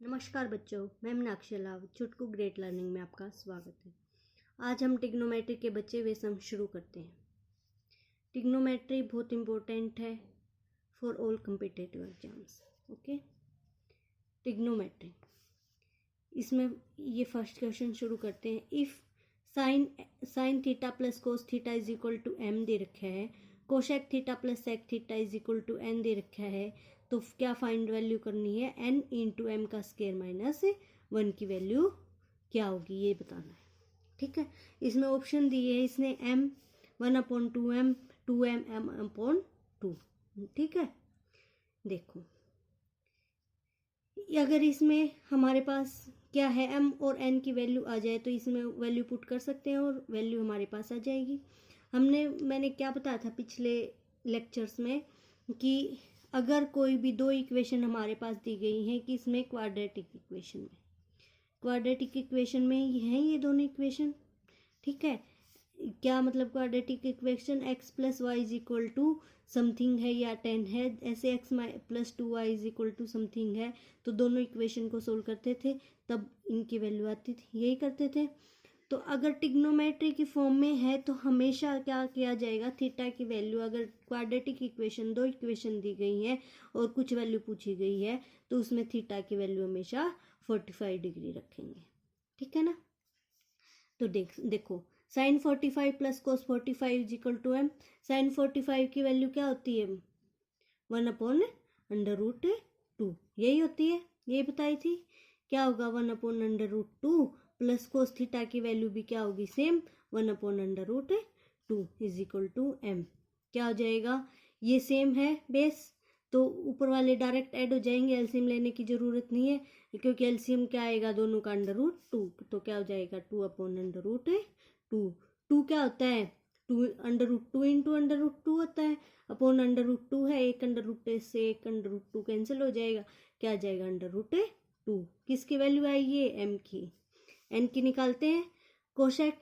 नमस्कार बच्चों, मैं मीनाक्षी लाव चुटकू ग्रेट लर्निंग में आपका स्वागत है। आज हम ट्रिग्नोमेट्री के बच्चे वे सम शुरू करते हैं। ट्रिग्नोमेट्री बहुत इम्पोर्टेंट है for all competitive exams. Okay, trigonometry, इसमें ये फर्स्ट क्वेश्चन शुरू करते हैं। If sin theta plus cos theta is equal to m दे रखा है, cosec theta plus sec theta is equal to n दे रखा है, तो क्या फाइंड वैल्यू करनी है? एन इंटू एम का स्क्वायर माइनस 1 की वैल्यू क्या होगी ये बताना है। ठीक है, इसमें ऑप्शन दिए है, इसने एम 1/2m 2m m/2। ठीक है, देखो अगर इसमें हमारे पास क्या है, m और n की वैल्यू आ जाए तो इसमें वैल्यू पुट कर सकते हैं और वैल्यू हमारे पास आ जाएगी। मैंने क्या बताया था पिछले लेक्चर्स में कि अगर कोई भी दो इक्वेशन हमारे पास दी गई हैं कि इसमें क्वाड्रेटिक इक्वेशन में ये दोनों इक्वेशन। ठीक है, क्या मतलब quadratic equation x plus y is equal to something है या 10 है, ऐसे x plus 2y is equal to something है, तो दोनों इक्वेशन को सोल्व करते थे तब इनकी वैल्यू आती थी, यही करते थे। तो अगर ट्रिग्नोमेट्री की फॉर्म में है तो हमेशा क्या किया जाएगा, थीटा की वैल्यू, अगर क्वाड्रेटिक इक्वेशन दो इक्वेशन दी गई है और कुछ वैल्यू पूछी गई है तो उसमें थीटा की वैल्यू हमेशा 45 डिग्री रखेंगे। ठीक है ना, तो देखो sine 45 plus cos 45 is equal to m. Sine 45 की वैल्यू क्या होती है? 1/√2 यही होती है, यही बताई थी। क्या होगा? 1/√2 प्लस कोस थीटा की वैल्यू भी क्या होगी? Same 1/√2 is equal to m. क्या हो जाएगा? ये सेम है बेस, तो ऊपर वाले डायरेक्ट ऐड हो जाएंगे, एलसीएम लेने की जरूरत नहीं है क्योंकि एलसीएम क्या आएगा दोनों का √2, तो क्या हो जाएगा 2/√2। 2 क्या होता है? 2/√2 इंटू √2 होता है, अपॉन √2 है, एक √2 से एक √2 कैंसिल हो जाएगा, क्या आ जाएगा? √2। किसकी वैल्यू आएगी? एम की। एन की निकालते हैं। Cosec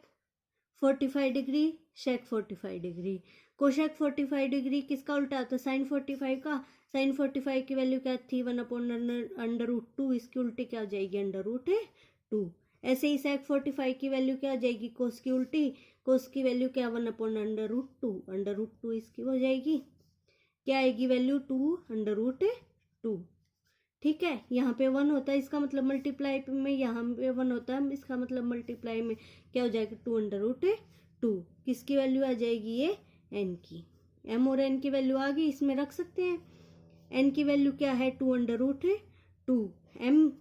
45 degree, shake 45 degree. Cosec 45 degree किसका उल्टा होता है? साइन 45 का। साइन 45 की वैल्यू क्या थी? 1/√2, इसकी उल्टी क्या हो जाएगी? √2। ऐसे ही सेक 45 की वैल्यू क्या हो जाएगी? कोस की उल्टी। कोस की वैल्यू क्या? 1/√2, √2 इसकी हो जाएगी, क्या आएगी वैल्यू? 2/√2। ठीक है, यहाँ पे 1 होता है, इसका मतलब मल्टीप्लाई में यहाँ पे 1 होता है, इसका मतलब मल्टीप्लाई में क्या हो जाएगा? 2/√2। किसकी वैल्यू आ जाएगी? ये n की। m और n की वैल्यू आ गई, इसमें रख सकते हैं। n की वैल्यू क्या है? 2/√2। m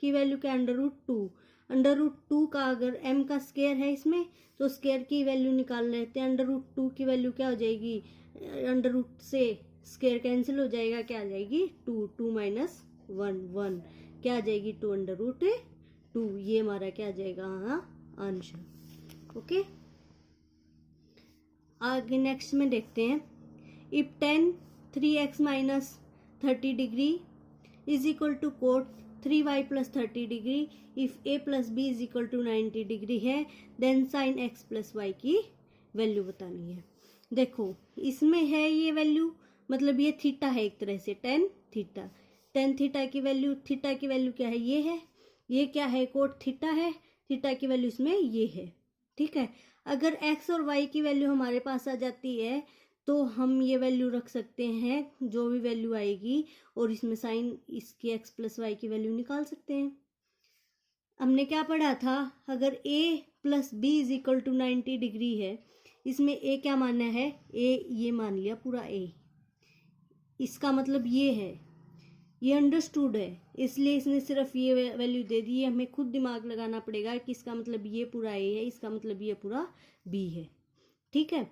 की वैल्यू क्या? √2। √2 का अगर m का स्क्वायर है इसमें, तो स्क्वायर की वैल्यू निकाल लेते हैं। √2 की वैल्यू क्या हो जाएगी? √ से स्क्वायर कैंसिल हो जाएगा, क्या आ जाएगी? 2 माइनस 1 क्या आ जाएगी? 2/√2। ये हमारा क्या आ जाएगा? हाँ, आंसर। ओके, आगे नेक्स्ट में देखते हैं। If tan 3x minus 30 degree is equal to cot 3y plus 30 degree, if a plus B is equal to 90 degree है, then sin x plus y की वैल्यू बतानी है। देखो इसमें है ये वैल्यू, मतलब ये थीटा है एक तरह से, tan थीटा की वैल्यू, थीटा की वैल्यू क्या है? ये है। ये क्या है? कोट थीटा है, थीटा की वैल्यू इसमें ये है। ठीक है, अगर x और y की वैल्यू हमारे पास आ जाती है तो हम ये वैल्यू रख सकते हैं, जो भी वैल्यू आएगी, और इसमें साइन इसकी x प्लस वाई की वैल्यू निकाल सकते हैं। हमने क्या पढ़ा था? अगर a plus B is equal to 90 degree है, इसमें a क्या मानना है? a ये मान लिया पूरा a, इसका मतलब ये है, ये अंडरस्टूड है, इसलिए इसने सिर्फ ये वैल्यू दे दी है। हमें खुद दिमाग लगाना पड़ेगा कि इसका मतलब ये पूरा a है, इसका मतलब ये पूरा b है। ठीक है,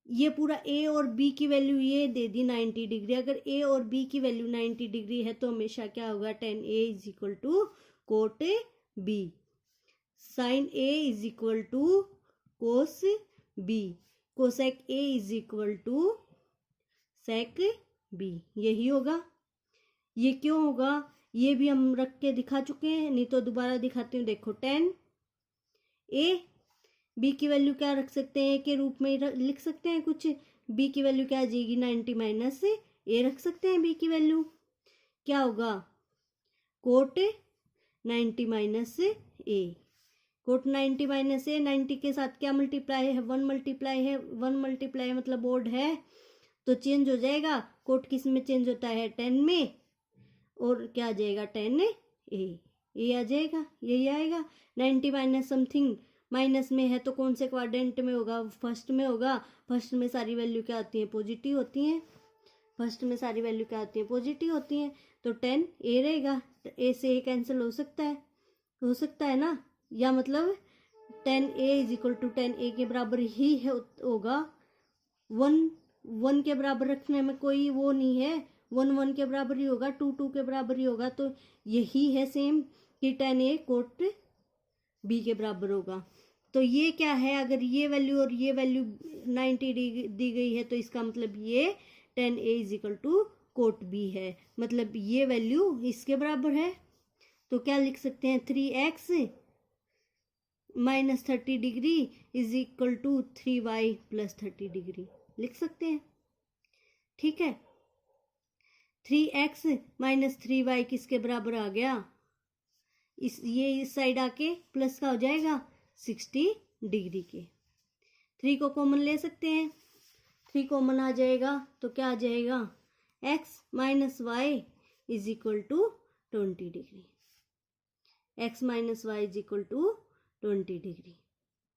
ये पूरा a और b की वैल्यू ये दे दी 90 डिग्री। अगर a और b की वैल्यू 90 डिग्री है तो हमेशा क्या होगा? tan a is equal to cot b, sine a is equal to cos b, cosec a is equal to sec b, यही होगा। ये क्यों होगा? ये भी हम रख के दिखा चुके हैं, नहीं तो दोबारा दिखाती हूँ। देखो tan a, b की वैल्यू क्या रख सकते हैं? के रूप में लिख सकते हैं कुछ। b की वैल्यू क्या आ जाएगी? 90 माइनस a रख सकते हैं b की वैल्यू। क्या होगा? कोट 90 माइनस ए। कोट 90 माइनस ए, 90 के साथ क्या मल्टीप्लाई है, 1 मल्टीप्लाई है, 1 मल्टीप्लाई मतलब ओड है तो चेंज हो जाएगा। कोट किस में चेंज होता है, 10 में, और क्या आ जाएगा 10 ए आ जाएगा, यही आएगा। 90 माइनस समथिंग माइनस में है तो कौन से क्वाड्रेंट में होगा, फर्स्ट में होगा। फर्स्ट में सारी वैल्यू क्या होती है, पॉजिटिव होती हैं। फर्स्ट में सारी वैल्यू क्या होती है, पॉजिटिव होती हैं। तो 10 ए रहेगा, ए से ए कैंसिल हो सकता है ना, या मतलब 10 ए इज इक्वल टू 10 ए के बराबर ही होगा। 1 के बराबर रखने में कोई वो नहीं है, 1 के बराबर ही होगा, 2 के बराबर ही होगा। तो यही है सेम कि 10 ए कोट बी के बराबर होगा। तो ये क्या है, अगर ये वैल्यू और ये वैल्यू 90 दी गई है तो इसका मतलब ये 10 a is equal to cot b है, मतलब ये वैल्यू इसके बराबर है। तो क्या लिख सकते हैं, 3x minus 30 degree is equal to 3y plus 30 degree लिख सकते हैं। ठीक है, 3x माइनस 3y किसके बराबर आ गया, इस साइड आके प्लस का हो जाएगा 60 डिग्री के। 3 को कॉमन ले सकते हैं, 3 कॉमन आ जाएगा तो क्या आ जाएगा, x minus y is equal to 20 degree. x minus y is equal to 20 degree.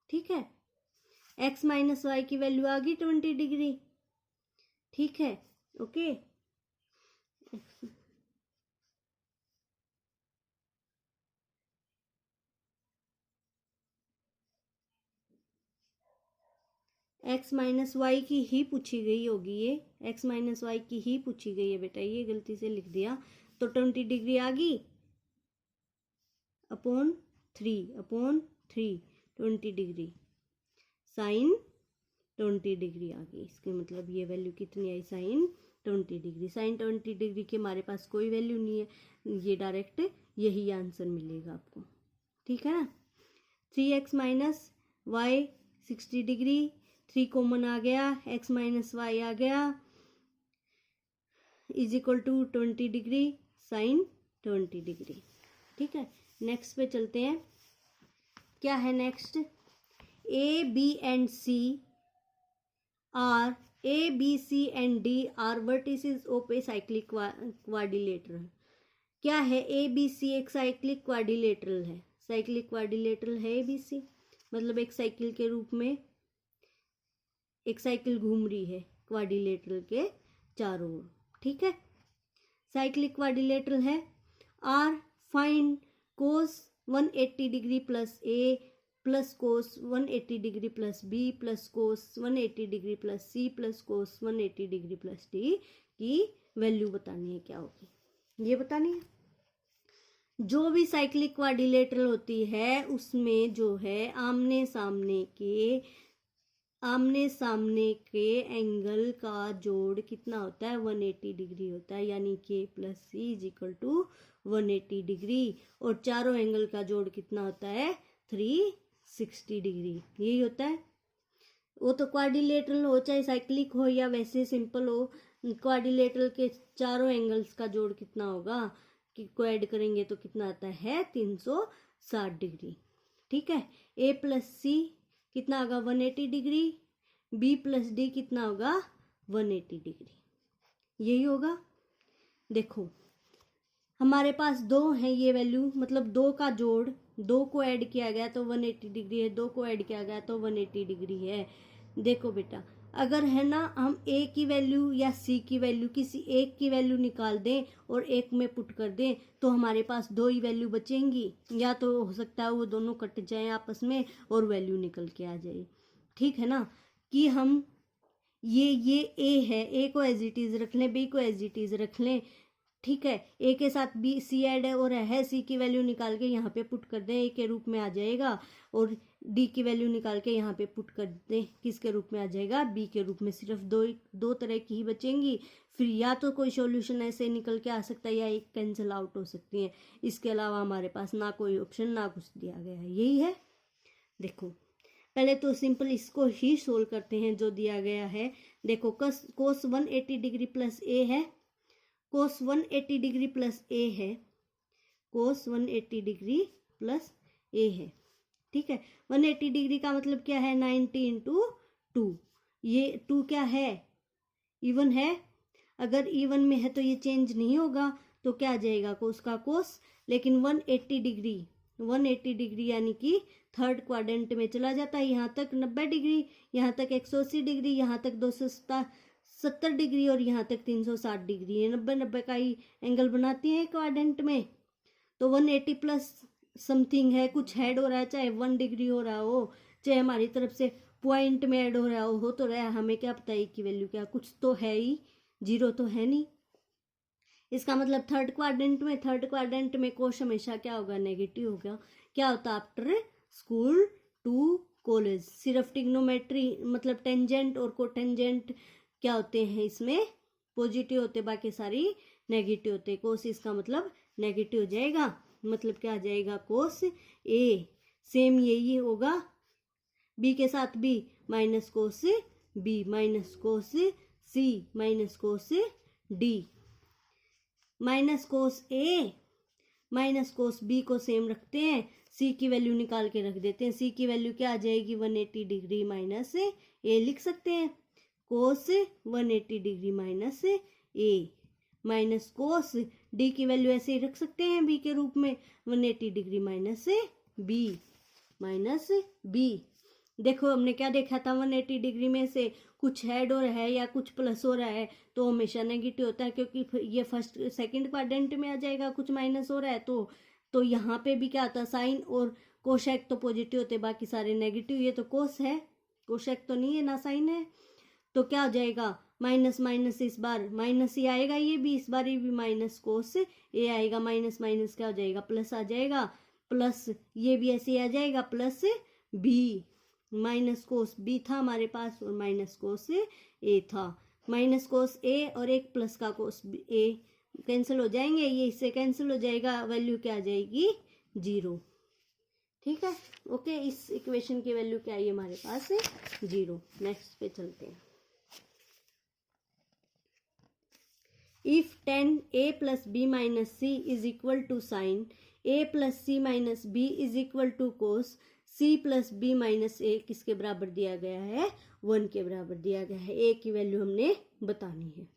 ठीक है, x माइनस वाई की वैल्यू आ गई 20 डिग्री। ठीक है, ओके। x माइनस वाई की ही पूछी गई होगी, ये x माइनस वाई की ही पूछी गई है बेटा, ये गलती से लिख दिया। तो 20 डिग्री आ गई अपॉन 3 20 डिग्री साइन 20 डिग्री आ गई। इसके मतलब ये वैल्यू कितनी आई, साइन 20 डिग्री। साइन 20 डिग्री के हमारे पास कोई वैल्यू नहीं है, ये डायरेक्ट यही आंसर मिलेगा आपको। ठीक है ना, 3x minus y 60 degree, 3 common आ गया, x माइनस वाई आ गया is equal to 20 degree sine 20 degree. ठीक है, नेक्स्ट पे चलते हैं। क्या है next, A B C and D are vertices of a cyclic quadrilateral. क्या है, ए बी सी एक साइक्लिक क्वाड्रिलेटरल है। साइक्लिक क्वाड्रिलेटरल है ए बी सी, मतलब एक साइकिल के रूप में एक साइकिल घूम रही है क्वाड्रिलेटरल के चारों ओर। ठीक है, साइक्लिक क्वाड्रिलेटरल है। Are find cos 180 degree plus a plus cos 180 degree plus B plus cos 180 degree plus C plus cos 180 degree plus d की वैल्यू बतानी है, क्या होगी ये बतानी है। जो भी साइक्लिक क्वाड्रिलेटरल होती है उसमें जो है आमने सामने के एंगल का जोड़ कितना होता है, 180 डिग्री होता है, यानी के plus c is equal to 180 degree. और चारों एंगल का जोड़ कितना होता है, 360 डिग्री, यही होता है। वो तो क्वाड्रिलेटरल हो चाहे साइक्लिक हो या वैसे सिंपल हो, क्वाड्रिलेटरल के चारों एंगल्स का जोड़ कितना होगा कि को ऐड करेंगे तो कितना आता है 360 डिग्री। ठीक है, ए प्लस सी कितना होगा 180 डिग्री, बी प्लस डी कितना होगा 180 डिग्री, यही होगा। देखो हमारे पास 2 है ये वैल्यू, मतलब 2 का जोड़, 2 को ऐड किया गया तो 180 डिग्री है, 2 को ऐड किया गया तो 180 डिग्री है। देखो बेटा, अगर है ना हम ए की वैल्यू या सी की वैल्यू किसी एक की वैल्यू निकाल दें और एक में पुट कर दें तो हमारे पास 2 ही वैल्यू बचेंगी, या तो हो सकता है वो दोनों कट जाएं आपस में और वैल्यू निकल के आ जाए। ठीक है ना, कि हम ये ए है, ए को एज इट इज रख लें, बी को एज इट इज रख लें। ठीक है, ए के साथ बी सी ऐड है और है, सी की वैल्यू निकाल के यहाँ पे पुट कर दें, ए के रूप में आ जाएगा, और डी की वैल्यू निकाल के यहाँ पे पुट कर दें, किसके रूप में आ जाएगा, बी के रूप में। सिर्फ दो तरह की ही बचेंगी, फिर या तो कोई सॉल्यूशन ऐसे निकल के आ सकता है या एक कैंसिल आउट हो सकती है। इसके अलावा हमारे पास ना कोई ऑप्शन ना कुछ दिया गया है, यही है। देखो पहले तो सिंपल इसको ही सोल्व करते हैं जो दिया गया है। देखो कोस 180 डिग्री प्लस ए है, कोस 180 डिग्री प्लस ए है, कोस 180 डिग्री प्लस ए है। ठीक है, 180 डिग्री का मतलब क्या है, 90 इंटू 2। ये 2 क्या है, इवन है। अगर इवन में है तो ये चेंज नहीं होगा, तो क्या आ जाएगा, कोस का कोस। लेकिन 180 डिग्री यानी कि थर्ड क्वाड्रेंट में चला जाता है। यहाँ तक 90 डिग्री, यहाँ तक 180 डिग्री, यहाँ तक 270 डिग्री और यहाँ तक 360 डिग्री। ये 90 का ही एंगल बनाती है क्वाड्रेंट में। तो 180 प्लस समथिंग है, कुछ ऐड हो रहा है, चाहे 1 डिग्री हो रहा हो, चाहे हमारी तरफ से पॉइंट में ऐड हो रहा हो तो रहा है, हमें क्या पता है कि वैल्यू क्या, कुछ तो है ही, 0 तो है नहीं। इसका मतलब थर्ड क्वाड्रेंट में कोश हमेशा क्या होगा, नेगेटिव होगा। क्या होता है, आफ्टर स्कूल टू कॉलेज। सिर्फ ट्रिग्नोमेट्री मतलब टेंजेंट और कोटेंजेंट क्या होते हैं, इसमें पॉजिटिव होते, बाकी सारी नेगेटिव होते। कोस इसका मतलब नेगेटिव हो जाएगा, मतलब क्या आ जाएगा, कोस ए। सेम यही होगा बी के साथ भी, minus cos B minus cos C minus cos D. Minus cos A minus cos B को सेम रखते हैं, सी की वैल्यू निकाल के रख देते हैं। सी की वैल्यू क्या आ जाएगी, 180 डिग्री माइनस ए लिख सकते हैं। कोस 180 डिग्री माइनस ए माइनस कोस डी की वैल्यू ऐसे ही रख सकते हैं बी के रूप में, 180 डिग्री माइनस बी। देखो हमने क्या देखा था, 180 डिग्री में से कुछ ऐड हो रहा है या कुछ प्लस हो रहा है तो हमेशा नेगेटिव होता है, क्योंकि ये फर्स्ट सेकंड क्वाड्रेंट में आ जाएगा। कुछ माइनस हो रहा है तो यहाँ पे भी क्या आता है, साइन और कोशेक तो पॉजिटिव होते, बाकी सारे नेगेटिव। ये तो कोस है, कोशेक तो नहीं है ना साइन है। तो क्या हो जाएगा, माइनस माइनस, इस बार माइनस ही आएगा, ये भी इस बार ये भी माइनस कोस ए आएगा। माइनस माइनस क्या हो जाएगा, प्लस आ जाएगा। प्लस ये भी ऐसे ही आ जाएगा, plus B. Minus cos b था हमारे पास और माइनस कोस ए था। माइनस कोस ए और एक प्लस का कोस ए कैंसिल हो जाएंगे, ये इससे कैंसिल हो जाएगा, वैल्यू क्या आ जाएगी, 0। ठीक है, ओके। इस इक्वेशन की वैल्यू क्या है हमारे पास, 0। नेक्स्ट पे चलते हैं। If tan a plus b minus c is equal to sin a plus c minus b is equal to cos c plus b minus a किसके बराबर दिया गया है, 1 के बराबर दिया गया है। a की वैल्यू हमने बतानी है।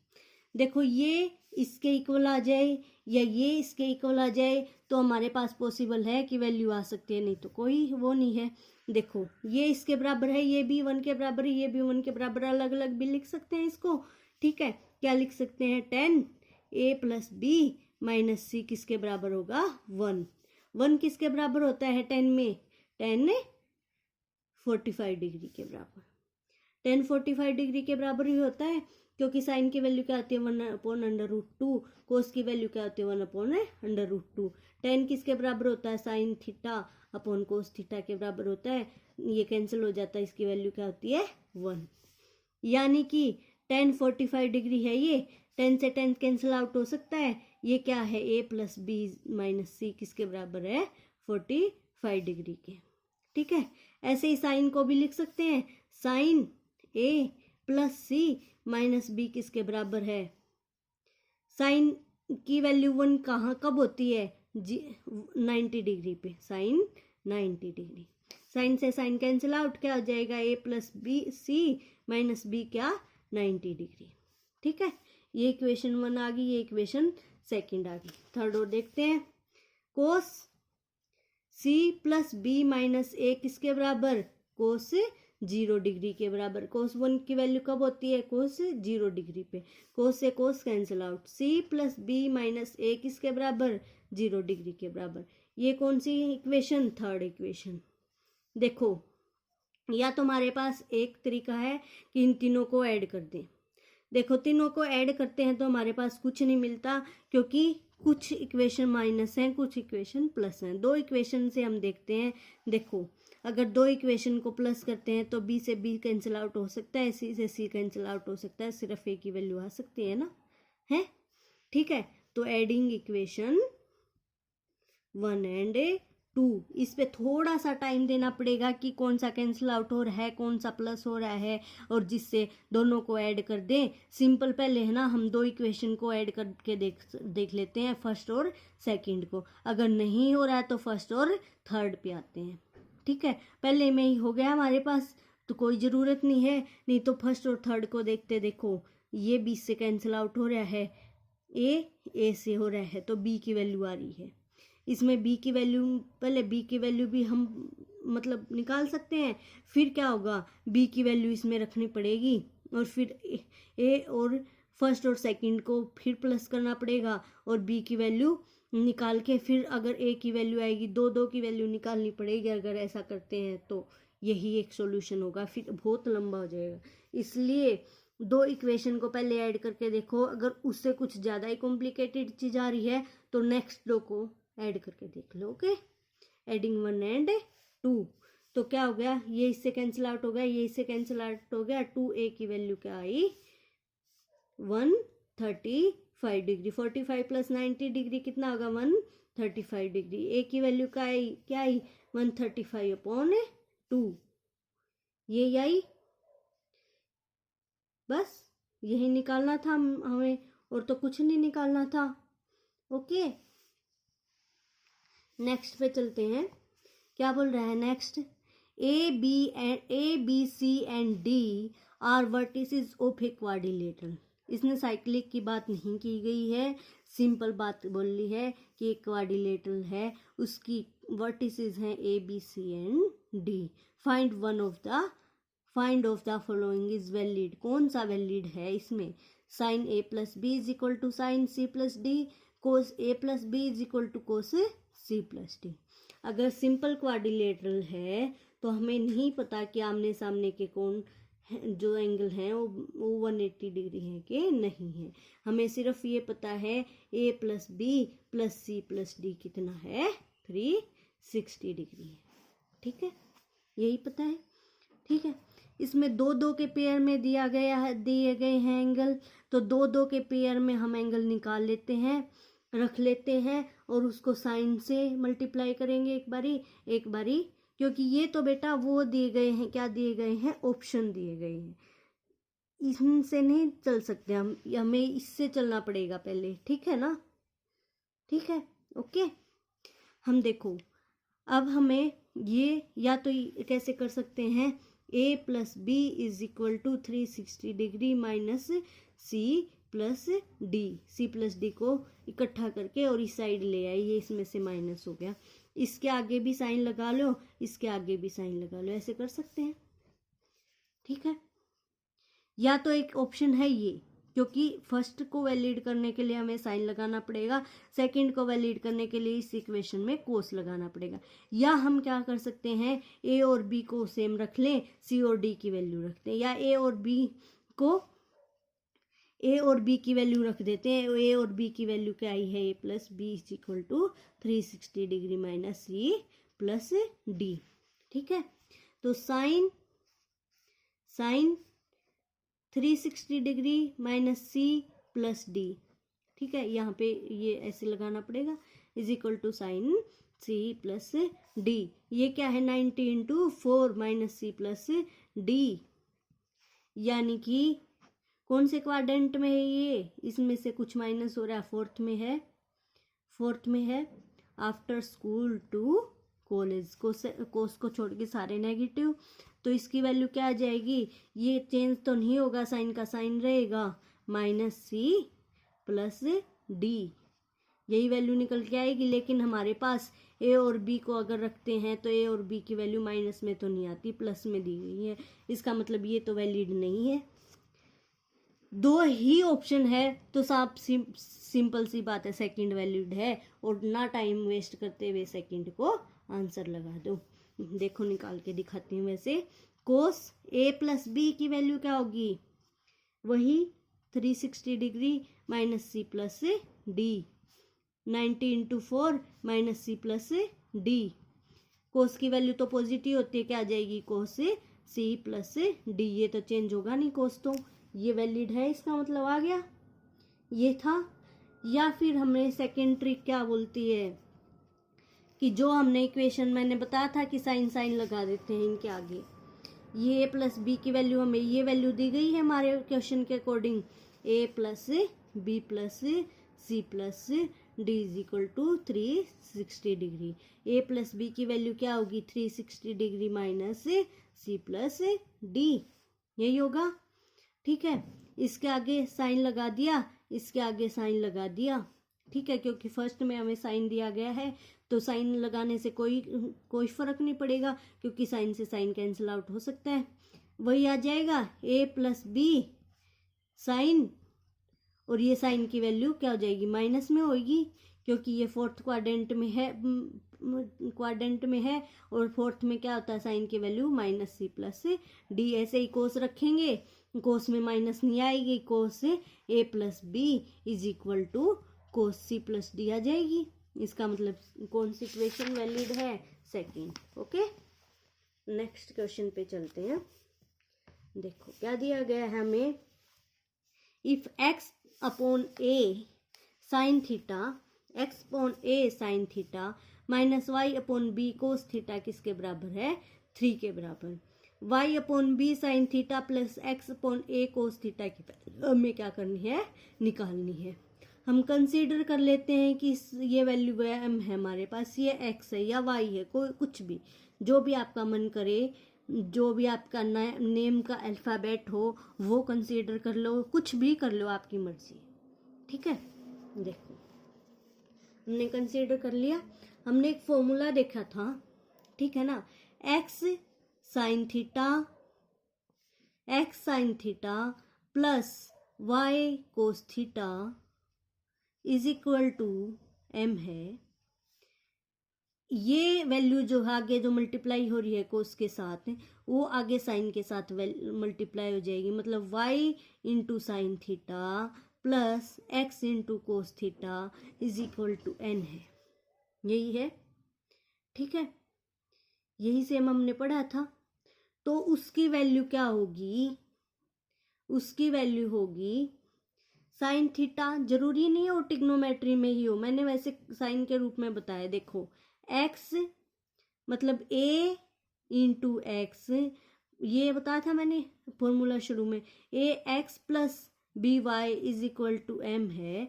देखो ये इसके इक्वल आ जाए या ये इसके इक्वल आ जाए तो हमारे पास पॉसिबल है कि वैल्यू आ सकती है, नहीं तो कोई वो नहीं है। देखो ये इसके बराबर है, ये भी 1 के बराबर है, ये भी 1 के बराबर, अलग अलग भी लिख सकते हैं इसको। ठीक है, क्या लिख सकते हैं, tan a plus B minus C किसके बराबर होगा, 1। 1 किसके बराबर होता है tan में, tan 45 डिग्री के बराबर। tan 45 डिग्री के बराबर ही होता है, क्योंकि साइन की वैल्यू क्या आती है, 1/√2। कोस की वैल्यू क्या होती है, 1/√2। tan किसके बराबर होता है, sine theta upon cos theta के बराबर होता है। ये कैंसिल हो जाता है, इसकी वैल्यू क्या होती है, 1। यानी कि tan 45 डिग्री है ये, 10 से 10 कैंसिल आउट हो सकता है। ये क्या है, a plus B minus C किसके बराबर है, 45 डिग्री के। ठीक है, ऐसे ही साइन को भी लिख सकते हैं, sine a plus c minus b किसके बराबर है। साइन की वैल्यू 1 कहाँ कब होती है, 90 डिग्री पे, साइन 90 डिग्री। साइन से साइन कैंसिल आउट, क्या हो जाएगा, a plus b c minus b क्या, 90 डिग्री। ठीक है, ये इक्वेशन 1 आ गई, ये इक्वेशन सेकंड आ गई। थर्ड और देखते हैं, कोस सी प्लस बी माइनस ए किसके बराबर, कोस 0 डिग्री के बराबर। कोस 1 की वैल्यू कब होती है, कोस 0 डिग्री पे। कोस से cos cancel out, C plus B minus A किसके बराबर, 0 डिग्री के बराबर। ये कौन सी इक्वेशन, थर्ड इक्वेशन। देखो या तो हमारे पास एक तरीका है कि इन तीनों को ऐड कर दें। देखो तीनों को ऐड करते हैं तो हमारे पास कुछ नहीं मिलता, क्योंकि कुछ इक्वेशन माइनस हैं, कुछ इक्वेशन प्लस हैं। 2 इक्वेशन से हम देखते हैं। देखो अगर 2 इक्वेशन को प्लस करते हैं तो बी से बी कैंसिल आउट हो सकता है, सी से सी कैंसिल आउट हो सकता है, सिर्फ ए की वैल्यू आ सकती है ना, है। ठीक है, तो एडिंग इक्वेशन 1 एंड 2। इस पे थोड़ा सा टाइम देना पड़ेगा कि कौन सा कैंसिल आउट हो रहा है, कौन सा प्लस हो रहा है, और जिससे दोनों को ऐड कर दें। सिंपल पहले है ना, हम दो इक्वेशन को ऐड करके देख लेते हैं, फर्स्ट और सेकंड को। अगर नहीं हो रहा है तो फर्स्ट और थर्ड पे आते हैं। ठीक है, पहले में ही हो गया हमारे पास, तो कोई ज़रूरत नहीं है। नहीं तो फर्स्ट और थर्ड को देखते, देखो ये 20 से कैंसिल आउट हो रहा है, ए से हो रहा है, तो बी की वैल्यू आ रही है। इसमें बी की वैल्यू, पहले बी की वैल्यू भी हम मतलब निकाल सकते हैं। फिर क्या होगा, बी की वैल्यू इसमें रखनी पड़ेगी, और फिर ए और फर्स्ट और सेकंड को फिर प्लस करना पड़ेगा, और बी की वैल्यू निकाल के फिर अगर ए की वैल्यू आएगी, दो की वैल्यू निकालनी पड़ेगी। अगर ऐसा करते हैं तो यही एक सॉल्यूशन होगा, फिर बहुत लंबा हो जाएगा। इसलिए दो इक्वेशन को पहले ऐड करके देखो, अगर उससे कुछ ज़्यादा ही कॉम्प्लिकेटेड चीज़ आ रही है तो नेक्स्ट दो को ऐड करके देख लो। ओके, एडिंग 1 एंड 2, तो क्या हो गया, ये इससे कैंसिल आउट हो गया, ये इससे कैंसिल आउट हो गया। 2a की वैल्यू क्या आई, 135 डिग्री। 45 प्लस 90 डिग्री कितना होगा, 135 डिग्री। ए की वैल्यू क्या आई 135/2, ये आई। बस यही निकालना था हमें, और तो कुछ नहीं निकालना था। ओके, नेक्स्ट पे चलते हैं। क्या बोल रहा है next, A B C and D are vertices of a quadrilateral. इसने साइक्लिक की बात नहीं की गई है, सिंपल बात बोली है कि एक क्वाड्रिलेटरल है, उसकी वर्टिसेस हैं a B C and d. Find of the following is valid. कौन सा वैलिड है इसमें, sine a plus B is equal to sine C plus D, cos A plus B is equal to cos C plus d. अगर simple quadrilateral है तो हमें नहीं पता कि आमने सामने के कौन जो एंगल हैं वो 180 डिग्री हैं कि नहीं है। हमें सिर्फ ये पता है A plus B plus C plus D कितना है, 360 डिग्री है। ठीक है, यही पता है। ठीक है, इसमें दो के पेयर में दिए गए हैं एंगल, तो दो के पेयर में हम एंगल निकाल लेते हैं, रख लेते हैं, और उसको साइन से मल्टीप्लाई करेंगे एक बारी, क्योंकि ये तो बेटा वो दिए गए हैं, क्या दिए गए हैं, ऑप्शन दिए गए हैं, इनसे नहीं चल सकते हम, हमें इससे चलना पड़ेगा पहले। ठीक है ना, ठीक है, ओके। हम देखो, अब हमें ये या तो कैसे कर सकते हैं, A plus B is equal to 360 degree minus C plus D को इकट्ठा करके और इस साइड ले आए, ये इसमें से माइनस हो गया, इसके आगे भी साइन लगा लो, इसके आगे भी साइन लगा लो, ऐसे कर सकते हैं। ठीक है, या तो एक ऑप्शन है ये, क्योंकि फर्स्ट को वैलिड करने के लिए हमें साइन लगाना पड़ेगा, सेकंड को वैलिड करने के लिए इस इक्वेशन में कोस लगाना पड़ेगा। या हम क्या कर सकते हैं, ए और बी को सेम रख लें, सी और डी की वैल्यू रखते हैं, या ए और बी की वैल्यू रख देते हैं। ए और बी की वैल्यू क्या आई है, A plus B is equal to 360 degree minus C plus D. ठीक है, तो साइन 360 डिग्री माइनस सी प्लस डी, ठीक है, यहाँ पे ये ऐसे लगाना पड़ेगा, is equal to sine C plus D. ये क्या है, 90 इंटू 4 माइनस सी प्लस डी, यानी कि कौन से क्वाड्रेंट में है ये, इसमें से कुछ माइनस हो रहा है, फोर्थ में है। आफ्टर स्कूल टू कॉलेज, कोस को छोड़ के सारे नेगेटिव, तो इसकी वैल्यू क्या आ जाएगी, ये चेंज तो नहीं होगा, साइन का साइन रहेगा, माइनस सी प्लस डी, यही वैल्यू निकल के आएगी। लेकिन हमारे पास ए और बी को अगर रखते हैं तो ए और बी की वैल्यू माइनस में तो नहीं आती, प्लस में दी गई है, इसका मतलब ये तो वैलिड नहीं है। दो ही ऑप्शन है तो साफ सिंपल सी बात है, सेकंड वैलिड है, और ना टाइम वेस्ट करते हुए सेकंड को आंसर लगा दो। देखो निकाल के दिखाती हूँ। वैसे कोस ए प्लस बी की वैल्यू क्या होगी, वही 360 डिग्री माइनस सी प्लस डी, 90 इंटू 4 माइनस सी प्लस डी। कोस की वैल्यू तो पॉजिटिव होती है, क्या आ जाएगी, कोस सी प्लस डी, ये तो चेंज होगा नहीं कोस, तो ये वैलिड है, इसका मतलब आ गया, ये था। या फिर हमें सेकेंड ट्रिक क्या बोलती है कि जो हमने इक्वेशन मैंने बताया था कि साइन साइन लगा देते हैं इनके आगे, ये a प्लस बी की वैल्यू हमें ये वैल्यू दी गई है हमारे क्वेश्चन के according, a plus B plus C plus d is equal to 360 degree. a plus B की वैल्यू क्या होगी 360 डिग्री माइनस सी प्लस डी, यही होगा। ठीक है, इसके आगे साइन लगा दिया, इसके आगे साइन लगा दिया। ठीक है, क्योंकि फर्स्ट में हमें साइन दिया गया है तो साइन लगाने से कोई फर्क नहीं पड़ेगा, क्योंकि साइन से साइन कैंसिल आउट हो सकता है। वही आ जाएगा a प्लस बी साइन, और ये साइन की वैल्यू क्या हो जाएगी माइनस में होगी, क्योंकि ये फोर्थ क्वाड्रेंट में है और फोर्थ में क्या होता है साइन की वैल्यू माइनस सी प्लस डी। ऐसे ही कोस रखेंगे, कोस में माइनस नहीं आएगी, cos a plus B is equal to cos C plus D आ जाएगी। इसका मतलब कौन सी इक्वेशन वैलिड है, सेकंड। ओके, नेक्स्ट क्वेश्चन पे चलते हैं। देखो क्या दिया गया है हमें, if x upon a sine theta, x upon a sine theta minus y upon b cos theta किसके बराबर है, 3 के बराबर। y upon b sine theta plus x upon a cos theta की वैल्यू हमें क्या करनी है, निकालनी है। हम कंसीडर कर लेते हैं कि ये वैल्यू m है हमारे पास, ये x है या y है, कोई कुछ भी, जो भी आपका मन करे, जो भी आपका नेम का अल्फ़ाबेट हो वो कंसीडर कर लो, कुछ भी कर लो, आपकी मर्जी। ठीक है, देखो हमने कंसीडर कर लिया, हमने एक फॉर्मूला देखा था, ठीक है ना, x sine theta plus y cos theta is equal to m है। ये वैल्यू जो आगे जो मल्टीप्लाई हो रही है कोस के साथ, वो आगे साइन के साथ मल्टीप्लाई हो जाएगी, मतलब y into sine theta plus x into cos theta is equal to n है, यही है। ठीक है, यही सेम हमने पढ़ा था। तो उसकी वैल्यू क्या होगी, उसकी वैल्यू होगी साइन थीटा, जरूरी नहीं है वो टिग्नोमेट्री में ही हो, मैंने वैसे साइन के रूप में बताया। देखो x मतलब a इंटू एक्स, ये बताया था मैंने फॉर्मूला शुरू में, a x plus b y is equal to m है।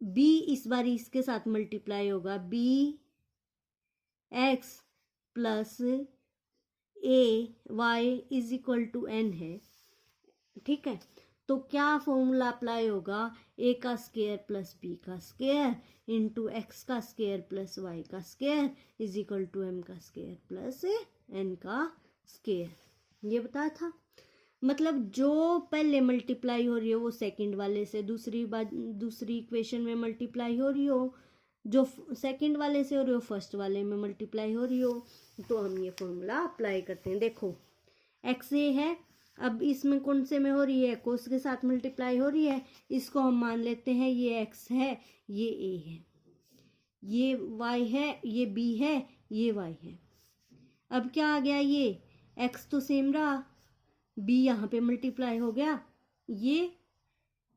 b इस बार इसके साथ मल्टीप्लाई होगा, b x plus a y is equal to n है। ठीक है, तो क्या फॉर्मूला अप्लाई होगा, a का स्क्वायर प्लस b का स्क्वायर इंटू एक्स का स्क्वायर प्लस y का square is equal to m का स्क्वायर प्लस n का स्क्वायर, ये बताया था। मतलब जो पहले मल्टीप्लाई हो रही हो वो सेकंड वाले से, दूसरी इक्वेशन में मल्टीप्लाई हो रही हो, जो सेकंड वाले से हो रही हो फर्स्ट वाले में मल्टीप्लाई हो रही हो, तो हम ये फॉर्मूला अप्लाई करते हैं। देखो एक्स ए है, अब इसमें कौन से में हो रही है, कोस के साथ मल्टीप्लाई हो रही है, इसको हम मान लेते हैं ये x है, ये a है, ये y है, ये b है, ये y है। अब क्या आ गया, ये x तो सेम रहा, b यहाँ पे मल्टीप्लाई हो गया, ये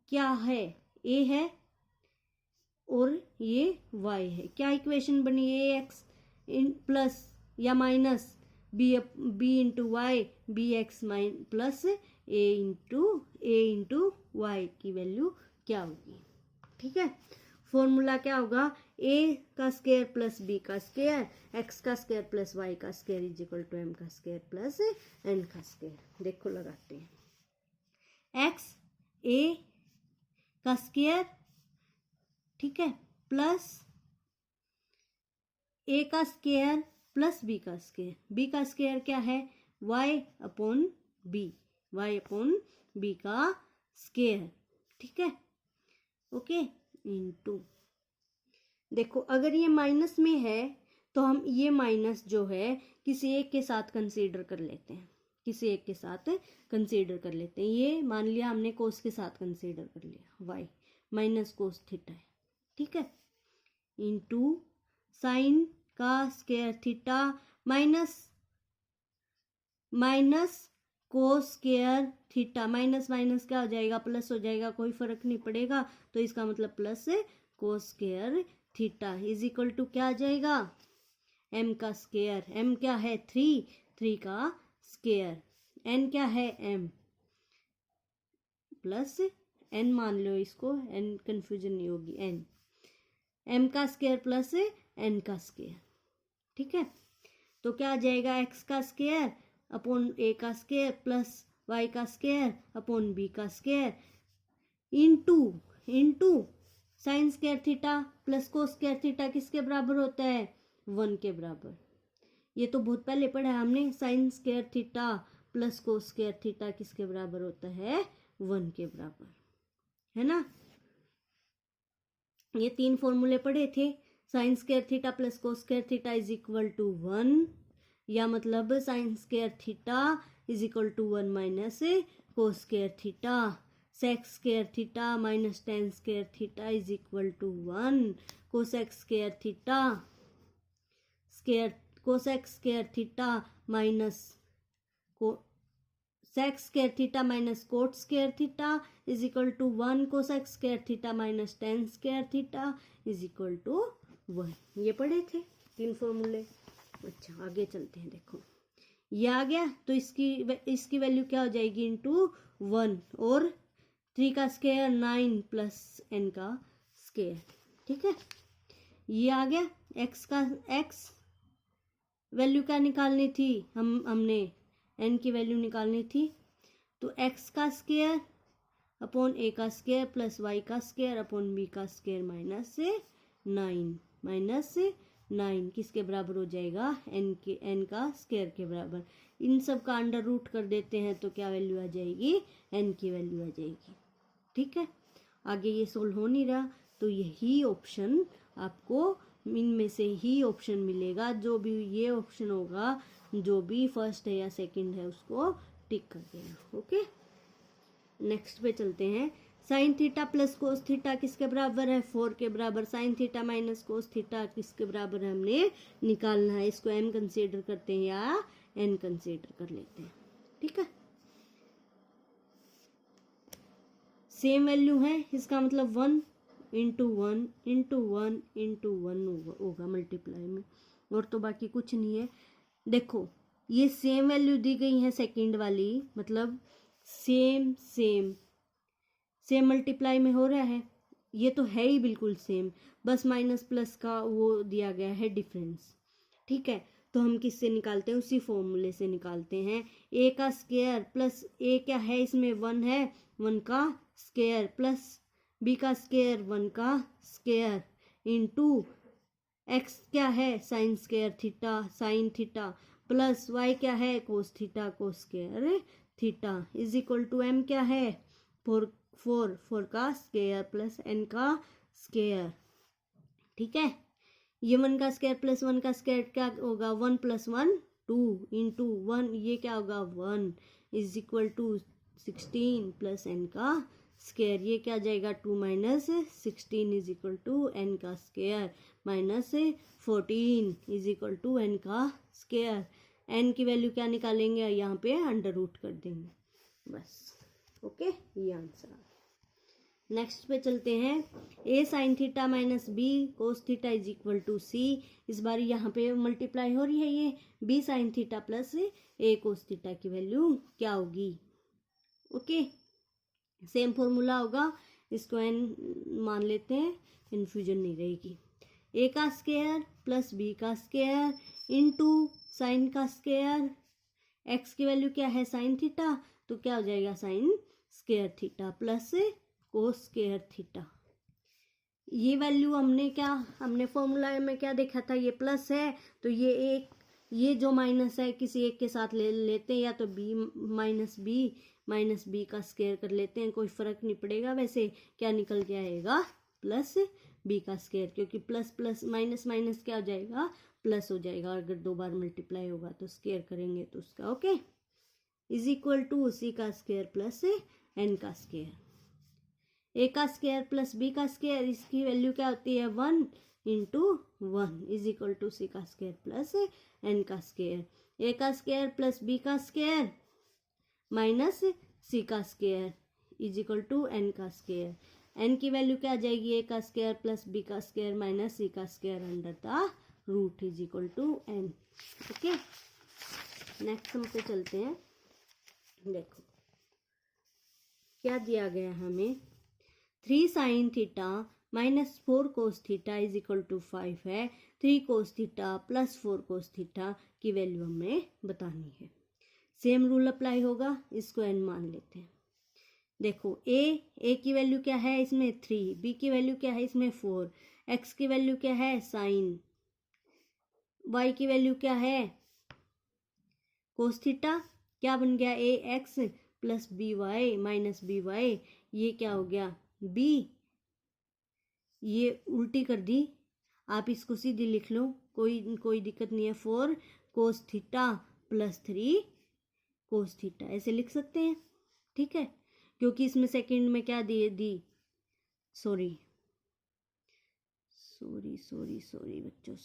क्या है a है और ये y है। क्या इक्वेशन बनी, a x प्लस या minus b into y, b x plus a into y की वैल्यू क्या होगी। ठीक है, फॉर्मूला क्या होगा, a का स्क्वायर प्लस b का स्क्वायर, x का स्क्वायर प्लस y का square is equal to m का स्क्वायर प्लस n का स्क्वायर। देखो लगाते हैं, x a का स्क्वायर, ठीक है, प्लस a का स्क्वायर प्लस b का स्क्वायर, b का स्क्वायर क्या है, y अपॉन b का स्क्वायर। ठीक है, ओके, इनटू, देखो अगर ये माइनस में है तो हम ये माइनस जो है किसी एक के साथ कंसीडर कर लेते हैं, किसी एक के साथ कंसीडर कर लेते हैं। ये मान लिया हमने कोस के साथ कंसीडर कर लिया, y माइनस कोस थीटा है। ठीक है, इनटू साइन का square theta minus cos square theta, minus minus क्या हो जाएगा, प्लस हो जाएगा, कोई फर्क नहीं पड़ेगा, तो इसका मतलब plus cos square theta is equal to क्या आ जाएगा, m का स्क्वायर, m क्या है 3, 3 का स्क्वायर, n क्या है m प्लस n मान लो इसको, n कंफ्यूजन नहीं होगी, n m का स्क्वायर प्लस n का स्क्वायर, ठीक है। तो क्या आ जाएगा x का स्क्वायर अपॉन a का स्क्वायर प्लस y का स्क्वायर अपॉन b का square into sine square theta plus cos square theta किसके बराबर होता है 1 के बराबर। ये तो बहुत पहले पढ़ा है हमने, sign square theta plus cos square theta किसके बराबर होता है 1 के बराबर, है ना। ये 3 फॉर्मूले पढ़े थे, sine square theta plus cos square theta is equal to 1, या मतलब sine square theta is equal to 1 minus cos square theta, sec square theta minus tan square theta is equal to 1, cosec square theta cosec square theta minus sec square theta minus cot square theta is equal to 1, cosec square theta minus tan square theta is equal to 1। ये पढ़े थे 3 फॉर्मूले। अच्छा आगे चलते हैं, देखो ये आ गया तो इसकी वैल्यू क्या हो जाएगी इंटू 1 और 3 का स्क्वायर 9 प्लस n का स्क्वायर, ठीक है। ये आ गया x वैल्यू क्या निकालनी थी, हमने n की वैल्यू निकालनी थी, तो x का स्क्वायर अपॉन a का स्क्वायर प्लस y का स्क्वायर अपॉन b का स्क्वायर माइनस 9 किसके बराबर हो जाएगा n का स्क्वायर के बराबर। इन सब का अंडर रूट कर देते हैं तो क्या वैल्यू आ जाएगी n की वैल्यू आ जाएगी, ठीक है। आगे ये सोल्व हो नहीं रहा तो यही ऑप्शन आपको इनमें से ही ऑप्शन मिलेगा, जो भी ये ऑप्शन होगा जो भी फर्स्ट है या सेकंड है उसको टिक कर देना, ओके। नेक्स्ट पे चलते हैं, sign theta plus cos theta किसके बराबर है 4 के बराबर, sign theta minus cos theta किसके बराबर है हमने निकालना है, इसको m कंसीडर करते हैं या n कंसीडर कर लेते हैं, ठीक है। सेम वैल्यू है, इसका मतलब 1 इंटू 1 इंटू 1 इंटू 1 होगा मल्टीप्लाई में, और तो बाकी कुछ नहीं है। देखो ये सेम वैल्यू दी गई है सेकंड वाली, मतलब सेम मल्टीप्लाई में हो रहा है, ये तो है ही बिल्कुल सेम, बस माइनस प्लस का वो दिया गया है डिफरेंस, ठीक है। तो हम किससे निकालते हैं, उसी फॉर्मूले से निकालते हैं, a का स्क्वायर प्लस a क्या है इसमें 1 है 1 का स्क्वायर प्लस b का स्क्वायर 1 का स्क्वायर इंटू x क्या है sine square theta sine theta plus y क्या है cos theta cos square theta is equal to m क्या है 4 का स्क्वायर प्लस n का स्क्वायर, ठीक है। ये 1 का स्क्वायर प्लस 1 का स्क्वायर क्या होगा 1 प्लस 1 2 इंटू 1 ये क्या होगा 1 is equal to 16 plus n का स्क्वायर, ये क्या जाएगा 2 minus 16 is equal to n का square minus 14 is equal to n का स्क्वायर। n की वैल्यू क्या निकालेंगे यहाँ पे अंडर रूट कर देंगे बस, ओके ये आंसर। नेक्स्ट पे चलते हैं, a sine theta minus b cos theta is equal to c, इस बार यहाँ पे मल्टीप्लाई हो रही है ये b sign theta plus a cos theta की वैल्यू क्या होगी, ओके सेम फॉर्मूला होगा, इसको n मान लेते हैं कन्फ्यूजन नहीं रहेगी। a का स्क्वायर प्लस b का स्क्वायर इंटू साइन का स्क्वायर, x की वैल्यू क्या है साइन थीटा तो क्या हो जाएगा sign square theta plus cos square theta. ये वैल्यू हमने फॉर्मूला में क्या देखा था, ये प्लस है तो ये जो माइनस है किसी एक के साथ ले लेते हैं, या तो माइनस बी का स्क्वायर कर लेते हैं, कोई फर्क नहीं पड़ेगा। वैसे क्या निकल के आएगा प्लस बी का स्क्वायर, क्योंकि प्लस प्लस माइनस माइनस क्या हो जाएगा प्लस हो जाएगा, अगर 2 बार मल्टीप्लाई होगा तो स्क्वायर करेंगे तो उसका, okay is equal to C का स्क्वायर प्लस एन का स्क्वायर, ए का स्क्वायर प्लस बी का स्क्वायर, इसकी वैल्यू क्या होती है 1 इंटू 1 इज इक्वल टू सी का स्क्वायर प्लस एन का स्क्वायर, ए का स्क्वायर प्लस बी का स्क्वायर माइनस सी का square is equal to N का स्क्वायर। एन की वैल्यू क्या आ जाएगी, ए का स्क्वायर प्लस बी का स्क्वायर माइनस सी का square under the root is equal to n। Okay, next sum पे चलते हैं। देखो क्या दिया गया हमें, 3 sin theta minus 4 cos theta is equal to 5 है। 3 cos theta plus 4 cos theta की वैल्यू हमें बतानी है। सेम रूल अप्लाई होगा, इसको n मान लेते हैं। देखो a की वैल्यू क्या है इसमें 3, b की वैल्यू क्या है इसमें 4, x की वैल्यू क्या है साइन, y की वैल्यू क्या है कोस थीटा। क्या बन गया a x plus b y minus b y, ये क्या हो गया b, ये उल्टी कर दी, आप इसको सीधी लिख लो, कोई दिक्कत नहीं है। 4 cos theta plus 3 cos theta ऐसे लिख सकते हैं, ठीक है, क्योंकि इसमें सेकंड में क्या दी सॉरी बच्चों,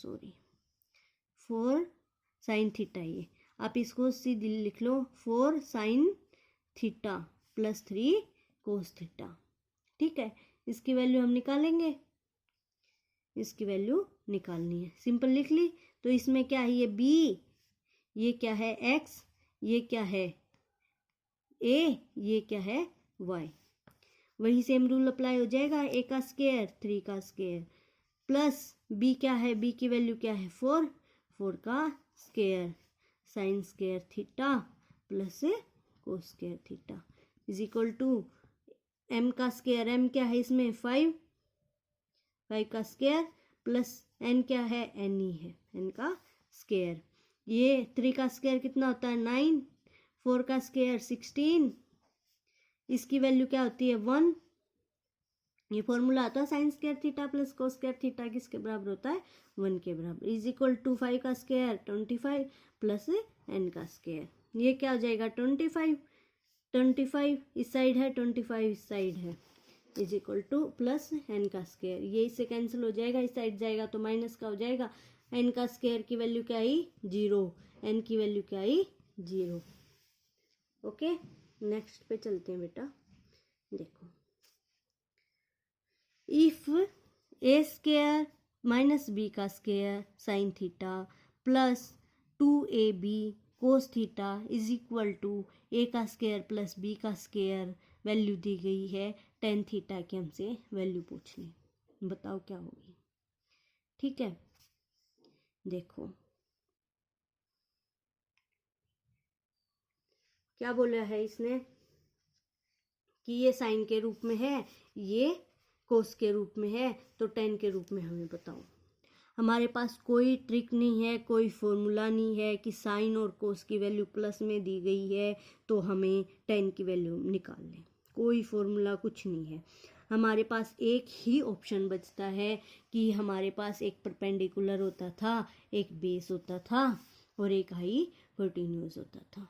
4 साइन थीटा, ये आप इसको सीधी लिख लो, 4 sign theta plus 3 cos theta, ठीक है। इसकी वैल्यू हम निकालेंगे, इसकी वैल्यू निकालनी है, सिंपल लिख ली। तो इसमें क्या है ये b, ये क्या है x, ये क्या है a, ये क्या है y। वही सेम रूल अप्लाई हो जाएगा, a का स्क्वायर 3 का स्क्वायर प्लस b क्या है, b की वैल्यू क्या है 4, 4 का square sine square theta plus cos square theta is equal to m का स्क्वायर, m क्या है इसमें 5 का स्क्वायर प्लस n क्या है n ही है, n का स्क्वायर। ये 3 का स्क्वायर कितना होता है 9, 4 का स्क्वायर 16, इसकी वैल्यू क्या होती है 1। ये फॉर्मूला आता है sine square theta plus cos square theta किसके बराबर होता है 1 के बराबर, इज इक्वल टू 5 का स्क्वायर 25 प्लस n का स्क्वायर, ये क्या हो जाएगा 25 इस साइड है 25 इस साइड है, is equal two plus n का स्क्वायर, ये इससे कैंसिल हो जाएगा, इस साइड जाएगा तो माइनस का हो जाएगा, n का स्क्वायर की वैल्यू क्या आई 0, n की वैल्यू क्या आई 0। ओके, नेक्स्ट पे चलते हैं बेटा। देखो if a square minus b का square sine theta plus 2ab cos theta is equal to a का स्क्वायर प्लस बी का स्क्वायर, वैल्यू दी गई है tan थीटा की, हमसे वैल्यू पूछ ली, बताओ क्या होगी। ठीक है, देखो क्या बोला है इसने कि ये साइन के रूप में है, ये कोस के रूप में है, तो tan के रूप में हमें बताओ। हमारे पास कोई ट्रिक नहीं है, कोई फॉर्मूला नहीं है कि साइन और कोस की वैल्यू प्लस में दी गई है तो हमें tan की वैल्यू निकाल लें, कोई फॉर्मूला कुछ नहीं है। हमारे पास एक ही ऑप्शन बचता है कि हमारे पास एक परपेंडिकुलर होता था, एक बेस होता था और एक हाइपोटेन्यूज होता था।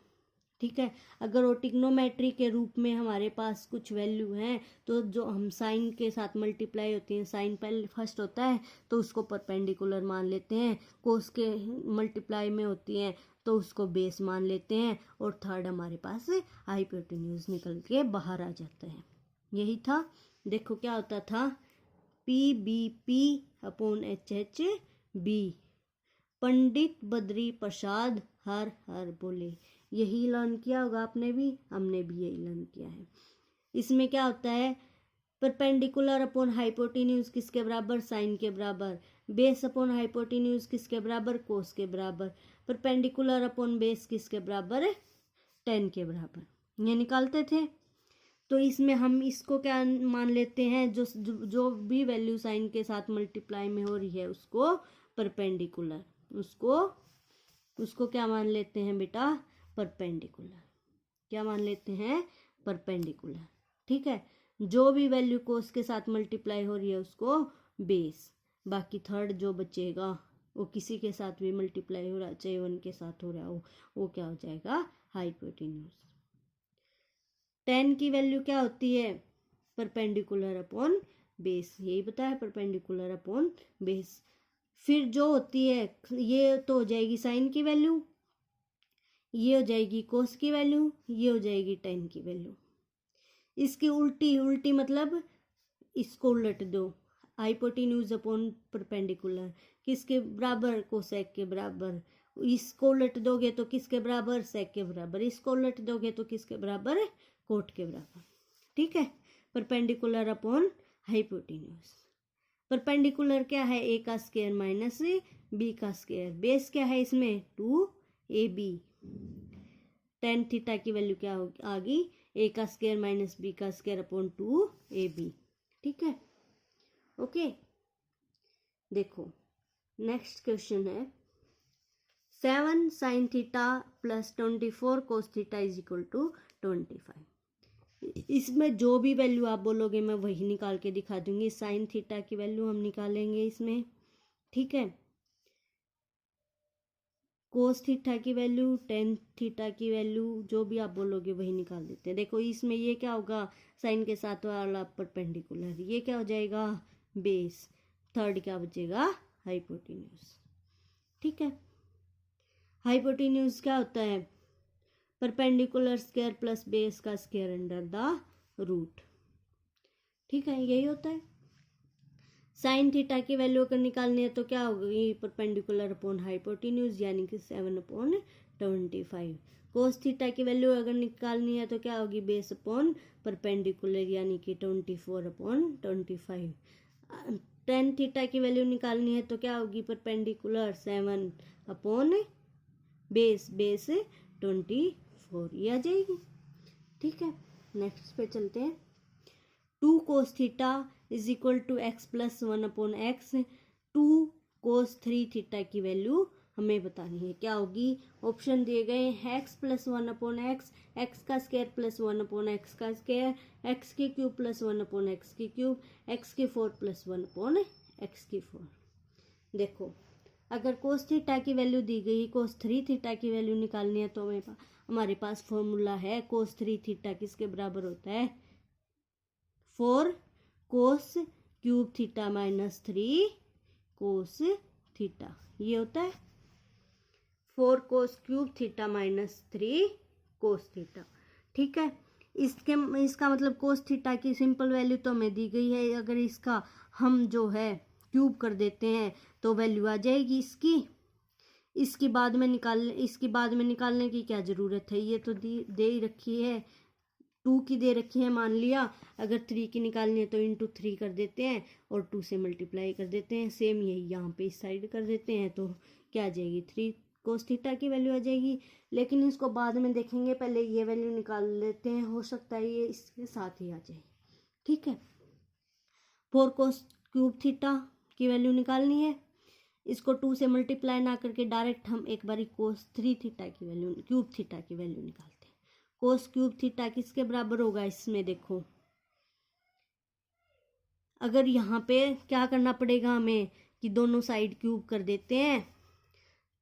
ठीक है, अगर वो ट्रिग्नोमेट्री के रूप में हमारे पास कुछ वैल्यू हैं तो जो हम साइन के साथ मल्टीप्लाई होती हैं, साइन पहले फर्स्ट होता है तो उसको परपेंडिकुलर मान लेते हैं, कोस के मल्टीप्लाई में होती हैं तो उसको बेस मान लेते हैं, और थर्ड हमारे पास हाइपोटेन्यूज निकल के बाहर आ जाता है। यही था। देखो क्या होता था, PBP upon HHB, Pandit Badri Prasad हर हर बोले, यही लर्न किया होगा आपने भी, हमने भी यही लर्न किया है। इसमें क्या होता है, परपेंडिकुलर अपॉन हाइपोटेन्यूज किसके बराबर साइन के बराबर, बेस अपॉन हाइपोटेन्यूज किसके बराबर कोस के बराबर, परपेंडिकुलर अपॉन बेस किसके बराबर tan के बराबर, ये निकालते थे। तो इसमें हम इसको क्या मान लेते हैं, जो भी वैल्यू साइन के साथ मल्टीप्लाई में हो रही है उसको परपेंडिकुलर, उसको क्या मान लेते हैं बेटा परपेंडिकुलर, क्या मान लेते हैं परपेंडिकुलर। ठीक है, जो भी वैल्यू कोस के साथ मल्टीप्लाई हो रही है उसको बेस, बाकी थर्ड जो बचेगा वो किसी के साथ भी मल्टीप्लाई हो रहा है, चाहे 1 के साथ हो रहा हो, वो क्या हो जाएगा हाइपोटेन्यूज। tan की वैल्यू क्या होती है परपेंडिकुलर अपॉन बेस, यही बताया परपेंडिकुलर अपॉन बेस। फिर जो होती है ये तो हो जाएगी साइन की वैल्यू, ये हो जाएगी कोस की वैल्यू, ये हो जाएगी tan की वैल्यू। इसकी उल्टी मतलब इसको उलट दो, हाइपोटेन्यूज अपॉन परपेंडिकुलर, किसके बराबर, कोसेक के बराबर। इसको उलट दोगे तो किसके बराबर, सेक के बराबर। इसको उलट दोगे तो किसके बराबर, कोट के बराबर। ठीक है, परपेंडिकुलर अपॉन हाइपोटेन्यूज। परपेंडिकुलर क्या है, ए का स्क्वायर माइनस बी का स्क्वायर। बेस क्या है इसमें, 2ab। टेन थीटा की वैल्यू क्या आ गई, ए का स्क्वायर माइनस बी का स्क्वायर अपॉन 2ab। ठीक है, ओके। देखो नेक्स्ट क्वेश्चन है 7 sin theta plus 24 cos theta is equal to 25। इसमें जो भी वैल्यू आप बोलोगे मैं वही निकाल के दिखा दूंगी। साइन थीटा की वैल्यू हम निकालेंगे इसमें, ठीक है। कोस थीटा की वैल्यू, टेन थीटा की वैल्यू, जो भी आप बोलोगे वही निकाल देते हैं। देखो इसमें ये क्या होगा, साइन के साथ वाला परपेंडिकुलर, ये क्या हो जाएगा, बेस। थर्ड क्या बचेगा, हाइपोटेन्यूज। ठीक है, हाइपोटेन्यूज क्या होता है, परपेंडिकुलर स्क्वायर प्लस बेस का स्क्वायर अंडर द रूट। ठीक है, यही होता है। साइन थीटा की वैल्यू अगर निकालनी है तो क्या होगी, परपेंडिकुलर अपॉन हाइपोटेन्यूज यानी कि 7/25। कोस थीटा की वैल्यू अगर निकालनी है तो क्या होगी, बेस अपॉन परपेंडिकुलर यानी कि 24/25। टेन थीटा की वैल्यू निकालनी है तो क्या होगी, परपेंडिकुलर 7 बेस 24, ये आ जाएगी। ठीक है, नेक्स्ट पे चलते हैं। 2 cos theta is equal to X plus 1/x। 2 cos 3 theta की वैल्यू हमें बतानी है, क्या होगी। ऑप्शन दिए गए हैं, एक्स प्लस 1/x, एक्स का स्क्वायर प्लस 1/x का स्क्वायर, एक्स की क्यूब प्लस 1/x की क्यूब, एक्स की 4 प्लस 1/x की 4। देखो अगर कोस थीटा की वैल्यू दी गई, कोस 3 थीटा की वैल्यू निकालनी है तो हमारे पास फॉर्मूला है, कोस 3 थीटा किसके बराबर होता है, 4 कोस cube theta minus 3 cos theta, ये होता है 4 कोस cube theta minus 3 cos theta. ठीक है, इसका मतलब कोस थीटा की सिंपल वैल्यू तो हमें दी गई है, अगर इसका हम जो है क्यूब कर देते हैं तो वैल्यू आ जाएगी इसकी बाद में निकालने की क्या ज़रूरत है, ये तो दे ही रखी है, 2 की दे रखी है। मान लिया अगर 3 की निकालनी है तो इंटू 3 कर देते हैं और 2 से मल्टीप्लाई कर देते हैं। सेम यही यहाँ पे इस साइड कर देते हैं तो क्या आ जाएगी, 3 कोस थीटा की वैल्यू आ जाएगी। लेकिन इसको बाद में देखेंगे, पहले ये वैल्यू निकाल लेते हैं, हो सकता है ये इसके साथ ही आ जाए। ठीक है, 4 कोस क्यूब थीटा की वैल्यू निकालनी है, इसको 2 से मल्टीप्लाई ना करके डायरेक्ट हम एक बारी कोस 3 थीटा की वैल्यू, क्यूब थीटा की वैल्यू निकालते हैं। कोस क्यूब थीटा किसके बराबर होगा, इसमें देखो अगर यहाँ पे क्या करना पड़ेगा हमें कि दोनों साइड क्यूब कर देते हैं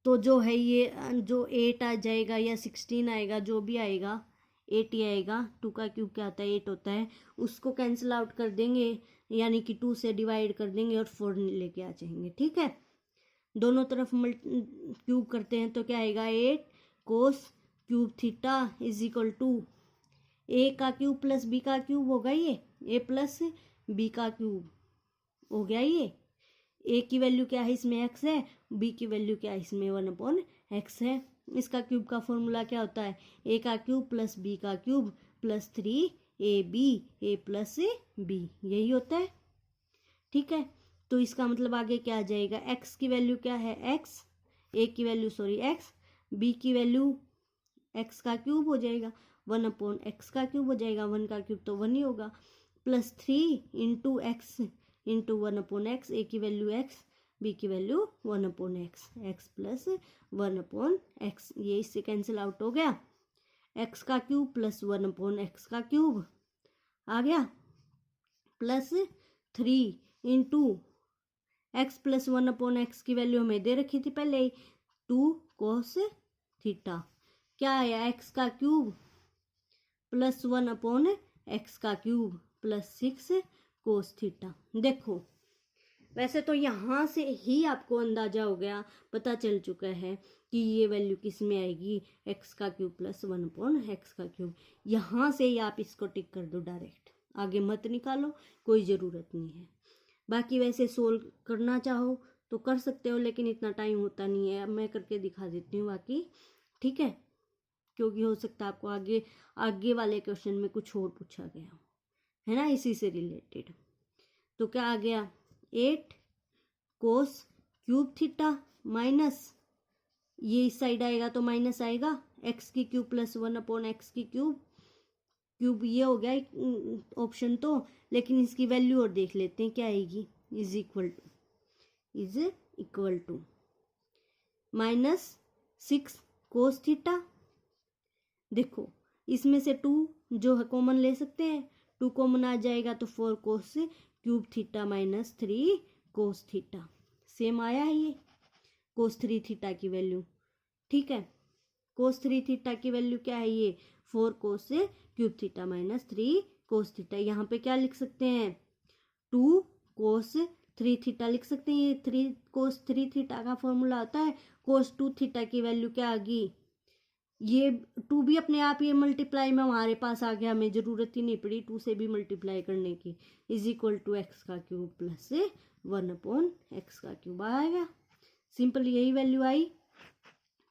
तो जो है ये जो 8 आ जाएगा या 16 आएगा, जो भी आएगा 8 ही आएगा। 2 का क्यूब क्या आता है, 8 होता है, उसको कैंसिल आउट कर देंगे यानी कि 2 से डिवाइड कर देंगे और 4 लेके आ जाएंगे। ठीक है, दोनों तरफ क्यूब करते हैं तो क्या आएगा, 8 cos cube theta is equal to a का क्यूब प्लस बी का क्यूब होगा, ये ए प्लस बी का क्यूब हो गया। ये ए की वैल्यू क्या है, इसमें एक्स है, बी की वैल्यू क्या है, इसमें 1/x है। इसका क्यूब का फॉर्मूला क्या होता है, ए का क्यूब प्लस बी का क्यूब प्लस 3ab ए प्लस बी, यही होता है। ठीक है, तो इसका मतलब आगे क्या आ जाएगा, एक्स की वैल्यू क्या है, एक्स, ए की वैल्यू एक्स, बी की वैल्यू एक्स का क्यूब हो जाएगा, 1/x का क्यूब हो जाएगा, 1 का क्यूब तो 1 ही होगा, plus 3 into x into 1/x, ए की वैल्यू एक्स, बी की value 1/x, x plus 1/x, ये इससे कैंसिल आउट हो गया, एक्स का क्यूब प्लस 1/x का क्यूब आ गया, plus 3 into x plus 1/x की वैल्यू हमें दे रखी थी पहले ही, 2 कोस थीटा, क्या आया, एक्स का क्यूब प्लस 1/x का क्यूब प्लस 6 कोस थीटा। देखो वैसे तो यहाँ से ही आपको अंदाजा हो गया, पता चल चुका है कि ये वैल्यू किस में आएगी, एक्स का क्यूब प्लस 1/x का क्यूब। यहाँ से ही आप इसको टिक कर दो डायरेक्ट, आगे मत निकालो, कोई ज़रूरत नहीं है। बाकी वैसे सोल्व करना चाहो तो कर सकते हो, लेकिन इतना टाइम होता नहीं है। अब मैं करके दिखा देती हूँ बाकी, ठीक है, क्योंकि हो सकता है आपको आगे आगे वाले क्वेश्चन में कुछ और पूछा गया हो, है ना, इसी से रिलेटेड। तो क्या आ गया, 8 कोस क्यूब थीटा माइनस, ये इस साइड आएगा तो माइनस आएगा, एक्स की क्यूब प्लस 1/x की क्यूब, क्यूब ये हो गया ऑप्शन तो, लेकिन इसकी वैल्यू और देख लेते हैं क्या आएगी, is equal to -6 cos theta. देखो इसमें से 2 जो है कॉमन ले सकते हैं, 2 कॉमन आ जाएगा तो 4 कोस cube theta minus 3 cos theta, same आया है ये कोस 3 थीटा की वैल्यू, ठीक है। कोस 3 थीटा की वैल्यू क्या है, ये 4 कोस cube theta minus 3 cos theta. यहाँ पे क्या लिख सकते हैं, 2 कोस 3 थीटा लिख सकते हैं। ये 3 कोस 3 थीटा का फॉर्मूला होता है। कोस 2 थीटा की वैल्यू क्या आ गई, ये 2 भी अपने आप ये मल्टीप्लाई में हमारे पास आ गया, हमें जरूरत ही नहीं पड़ी 2 से भी मल्टीप्लाई करने की, इज इक्वल टू एक्स का क्यूब प्लस 1/x का क्यूब आएगा। सिंपल यही वैल्यू आई,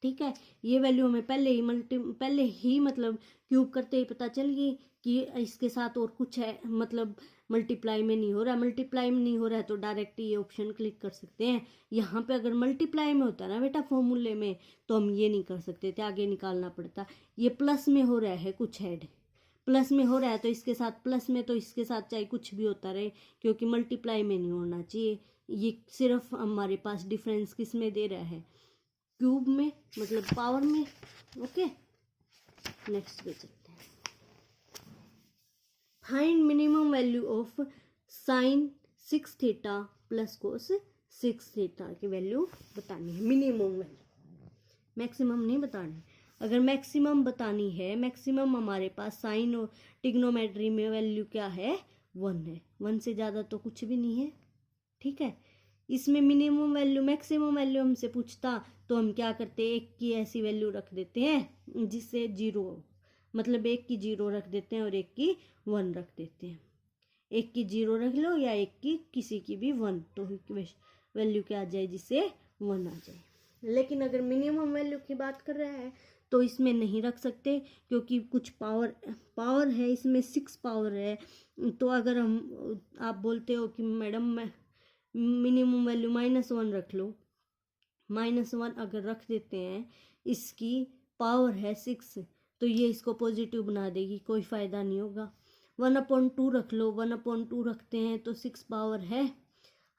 ठीक है। ये वैल्यू हमें पहले ही मतलब क्यूब करते ही पता चल गई कि इसके साथ और कुछ है, मतलब मल्टीप्लाई में नहीं हो रहा, मल्टीप्लाई में नहीं हो रहा है तो डायरेक्ट ये ऑप्शन क्लिक कर सकते हैं। यहाँ पे अगर मल्टीप्लाई में होता ना बेटा फॉर्मूले में, तो हम ये नहीं कर सकते थे, आगे निकालना पड़ता। ये प्लस में हो रहा है, कुछ ऐड प्लस में हो रहा है तो इसके साथ प्लस में, तो इसके साथ चाहे कुछ भी होता रहे, क्योंकि मल्टीप्लाई में नहीं होना चाहिए। ये सिर्फ हमारे पास डिफरेंस किस में दे रहा है, क्यूब में, मतलब पावर में। ओके, नेक्स्ट पे चलते हैं। Find minimum value of sine 6 theta plus cos 6 theta की वैल्यू बतानी है। मिनिमम वैल्यू, मैक्सिमम नहीं बतानी। अगर मैक्सिमम बतानी है, मैक्सिमम हमारे पास साइन और टिग्नोमेट्री में वैल्यू क्या है, 1 है। 1 से ज़्यादा तो कुछ भी नहीं है, ठीक है। इसमें मिनिमम वैल्यू मैक्सिमम वैल्यू हमसे पूछता तो हम क्या करते, एक की ऐसी वैल्यू रख देते हैं जिससे 0, मतलब एक की 0 रख देते हैं और एक की 1 रख देते हैं। एक की 0 रख लो या एक की किसी की भी 1, तो वैल्यू क्या आ जाए, जिससे 1 आ जाए। लेकिन अगर मिनिमम वैल्यू की बात कर रहा है तो इसमें नहीं रख सकते, क्योंकि कुछ पावर है इसमें, 6 पावर है। तो अगर आप बोलते हो कि मैडम मैं मिनिमम वैल्यू -1 रख लो, -1 अगर रख देते हैं, इसकी पावर है 6, तो ये इसको पॉजिटिव बना देगी, कोई फ़ायदा नहीं होगा। 1/2 रख लो, 1/2 रखते हैं तो 6 पावर है,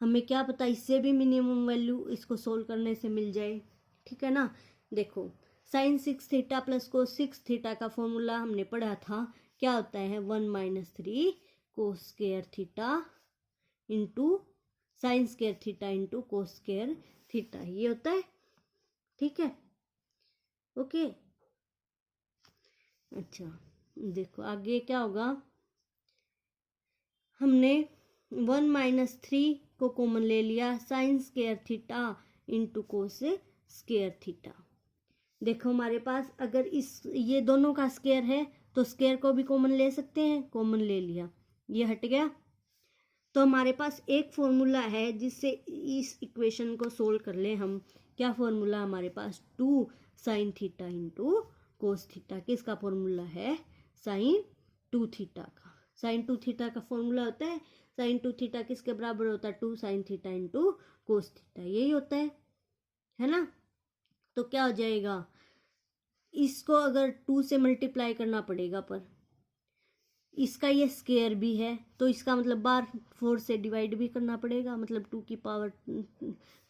हमें क्या पता इससे भी मिनिमम वैल्यू इसको सोल्व करने से मिल जाए, ठीक है ना। देखो sine 6 theta plus cos 6 theta का फॉर्मूला हमने पढ़ा था, क्या होता है, 1 - 3 cos square theta into sine square theta into cos square theta, ये होता है, ठीक है। ओके, अच्छा देखो आगे क्या होगा, हमने 1 - 3 को कॉमन ले लिया, sign square theta into cos square theta. देखो हमारे पास अगर ये दोनों का स्क्वायर है तो स्क्वायर को भी कॉमन ले सकते हैं, कॉमन ले लिया, ये हट गया। तो हमारे पास एक फॉर्मूला है जिससे इस इक्वेशन को सोल्व कर ले हम। क्या फॉर्मूला हमारे पास, 2 sine theta into cos theta. किसका फॉर्मूला है, साइन 2 थीटा का। साइन 2 थीटा का फॉर्मूला होता है, साइन 2 थीटा किसके बराबर होता है, 2 sine theta into cos theta, यही होता है ना। तो क्या हो जाएगा, इसको अगर 2 से मल्टीप्लाई करना पड़ेगा, पर इसका ये स्क्वायर भी है तो इसका मतलब बार 4 से डिवाइड भी करना पड़ेगा, मतलब 2 की पावर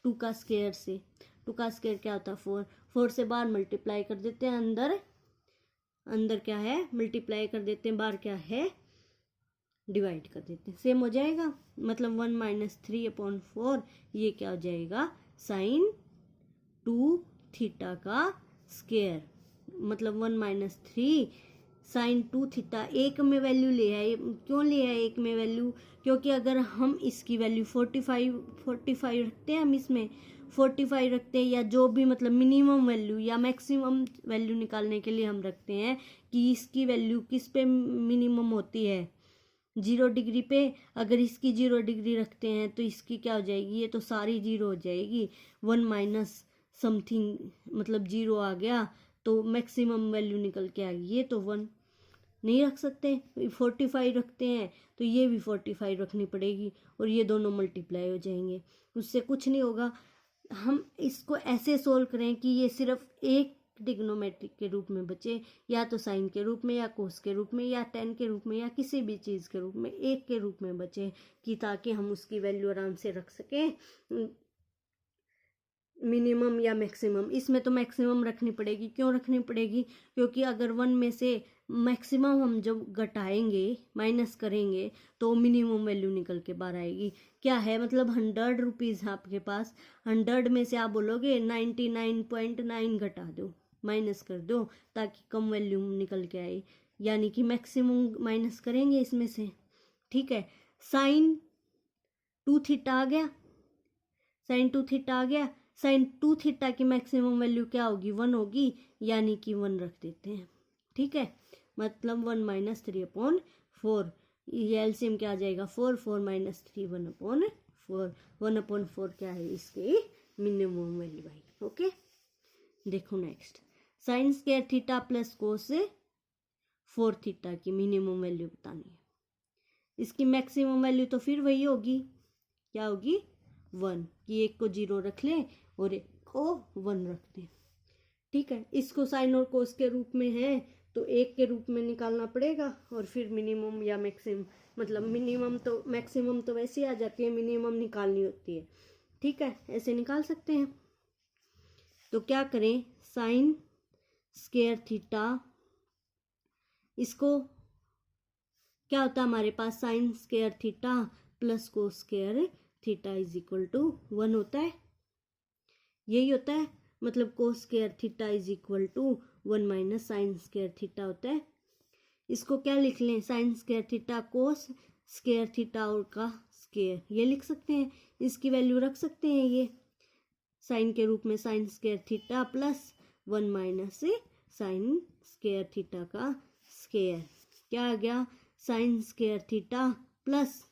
2 का स्क्वायर से, 2 का स्क्वायर क्या होता है, 4 से बार मल्टीप्लाई कर देते हैं, अंदर क्या है मल्टीप्लाई कर देते हैं, बार क्या है डिवाइड कर देते हैं, सेम हो जाएगा। मतलब 1 - 3/4 ये क्या हो जाएगा, साइन 2 थीटा का स्क्वायर, मतलब 1 - 3 साइन 2 थीटा। एक में वैल्यू ले आए, क्यों ले आए एक में वैल्यू, क्योंकि अगर हम इसकी वैल्यू 45 रखते हैं, हम इसमें 45 रखते हैं, या जो भी मतलब मिनिमम वैल्यू या मैक्सिमम वैल्यू निकालने के लिए हम रखते हैं कि इसकी वैल्यू किस पे मिनिमम होती है, 0 डिग्री पे अगर इसकी 0 डिग्री रखते हैं तो इसकी क्या हो जाएगी, ये तो सारी 0 हो जाएगी। 1 माइनस समथिंग मतलब 0 आ गया तो मैक्सिमम वैल्यू निकल के आ गई, ये तो 1 नहीं रख सकते। 45 रखते हैं तो ये भी 45 रखनी पड़ेगी और ये दोनों मल्टीप्लाई हो जाएंगे, उससे कुछ नहीं होगा। हम इसको ऐसे सोल्व करें कि ये सिर्फ एक ट्रिग्नोमेट्रिक के रूप में बचे, या तो साइन के रूप में या कोस के रूप में या टेन के रूप में या किसी भी चीज़ के रूप में, एक के रूप में बचे, कि ताकि हम उसकी वैल्यू आराम से रख सकें, मिनिमम या मैक्सिमम। इसमें तो मैक्सिमम रखनी पड़ेगी। क्यों रखनी पड़ेगी? क्योंकि अगर 1 में से मैक्सिमम हम जब घटाएंगे माइनस करेंगे तो मिनिमम वैल्यू निकल के बाहर आएगी। क्या है मतलब 100 रुपीज़ है आपके पास, 100 में से आप बोलोगे 99.9 घटा दो, माइनस कर दो ताकि कम वैल्यू निकल के आए, यानी कि मैक्सिमम माइनस करेंगे इसमें से। ठीक है, साइन 2 थीटा आ गया, साइन 2 थीटा आ गया। साइन 2 थीटा की मैक्सिमम वैल्यू क्या होगी? 1 होगी, यानी कि 1 रख देते हैं। ठीक है, मतलब 1 माइनस 3/4, ये एलसीएम क्या आ जाएगा? 4, 4 माइनस 3 1/4, 1/4 क्या है इसकी मिनिमम वैल्यू आई। ओके, देखो next, sign square theta plus कोस 4 थीटा की मिनिमम वैल्यू बतानी है। इसकी मैक्सिमम वैल्यू तो फिर वही होगी, क्या होगी? 1, कि एक को 0 रख लें और एक को 1 रख दें। ठीक है, इसको साइन और कोस के रूप में है तो एक के रूप में निकालना पड़ेगा और फिर मिनिमम या मैक्सिमम, मतलब मिनिमम तो मैक्सिमम तो वैसे ही आ जाती है, मिनिमम निकालनी होती है। ठीक है, ऐसे निकाल सकते हैं। तो क्या करें, साइन स्क्वायर थीटा, इसको क्या होता है हमारे पास, sine square theta plus cos square theta is equal to 1 होता है, यही होता है। मतलब cos square theta is equal to 1 minus sine square theta होता है। इसको क्या लिख लें, sine square theta cos square theta और का स्क्वायर, ये लिख सकते हैं। इसकी वैल्यू रख सकते हैं, ये साइन के रूप में sign square theta plus 1 minus sine square theta का स्क्वायर, क्या आ गया? साइन स्क्वायर थीटा प्लस,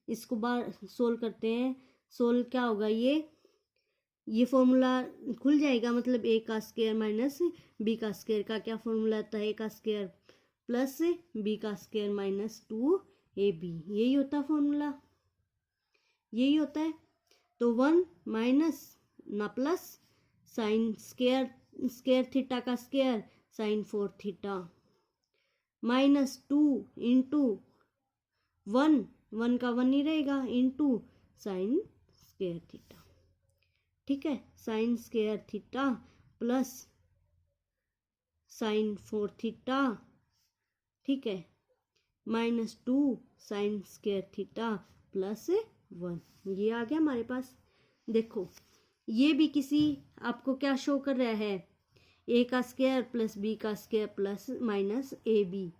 इसको बार सोल्व करते हैं, सोल्व क्या होगा, ये फॉर्मूला खुल जाएगा। मतलब ए का स्क्वायर माइनस बी का स्क्वायर का क्या फॉर्मूला आता है? ए का स्क्वायर प्लस बी का स्क्वायर माइनस 2ab, यही होता है फॉर्मूला, यही होता है। तो 1 माइनस ना प्लस साइन स्क्वायर थीटा का square sign 4 theta minus 2 into 1 का 1 ही रहेगा इंटू साइन स्क्वायर थीटा। ठीक है, sine square theta plus sign 4 theta, ठीक है, minus 2 sign square theta plus 1, ये आ गया हमारे पास। देखो ये भी किसी आपको क्या शो कर रहा है, ए का स्क्वायर प्लस बी का square plus minus A B,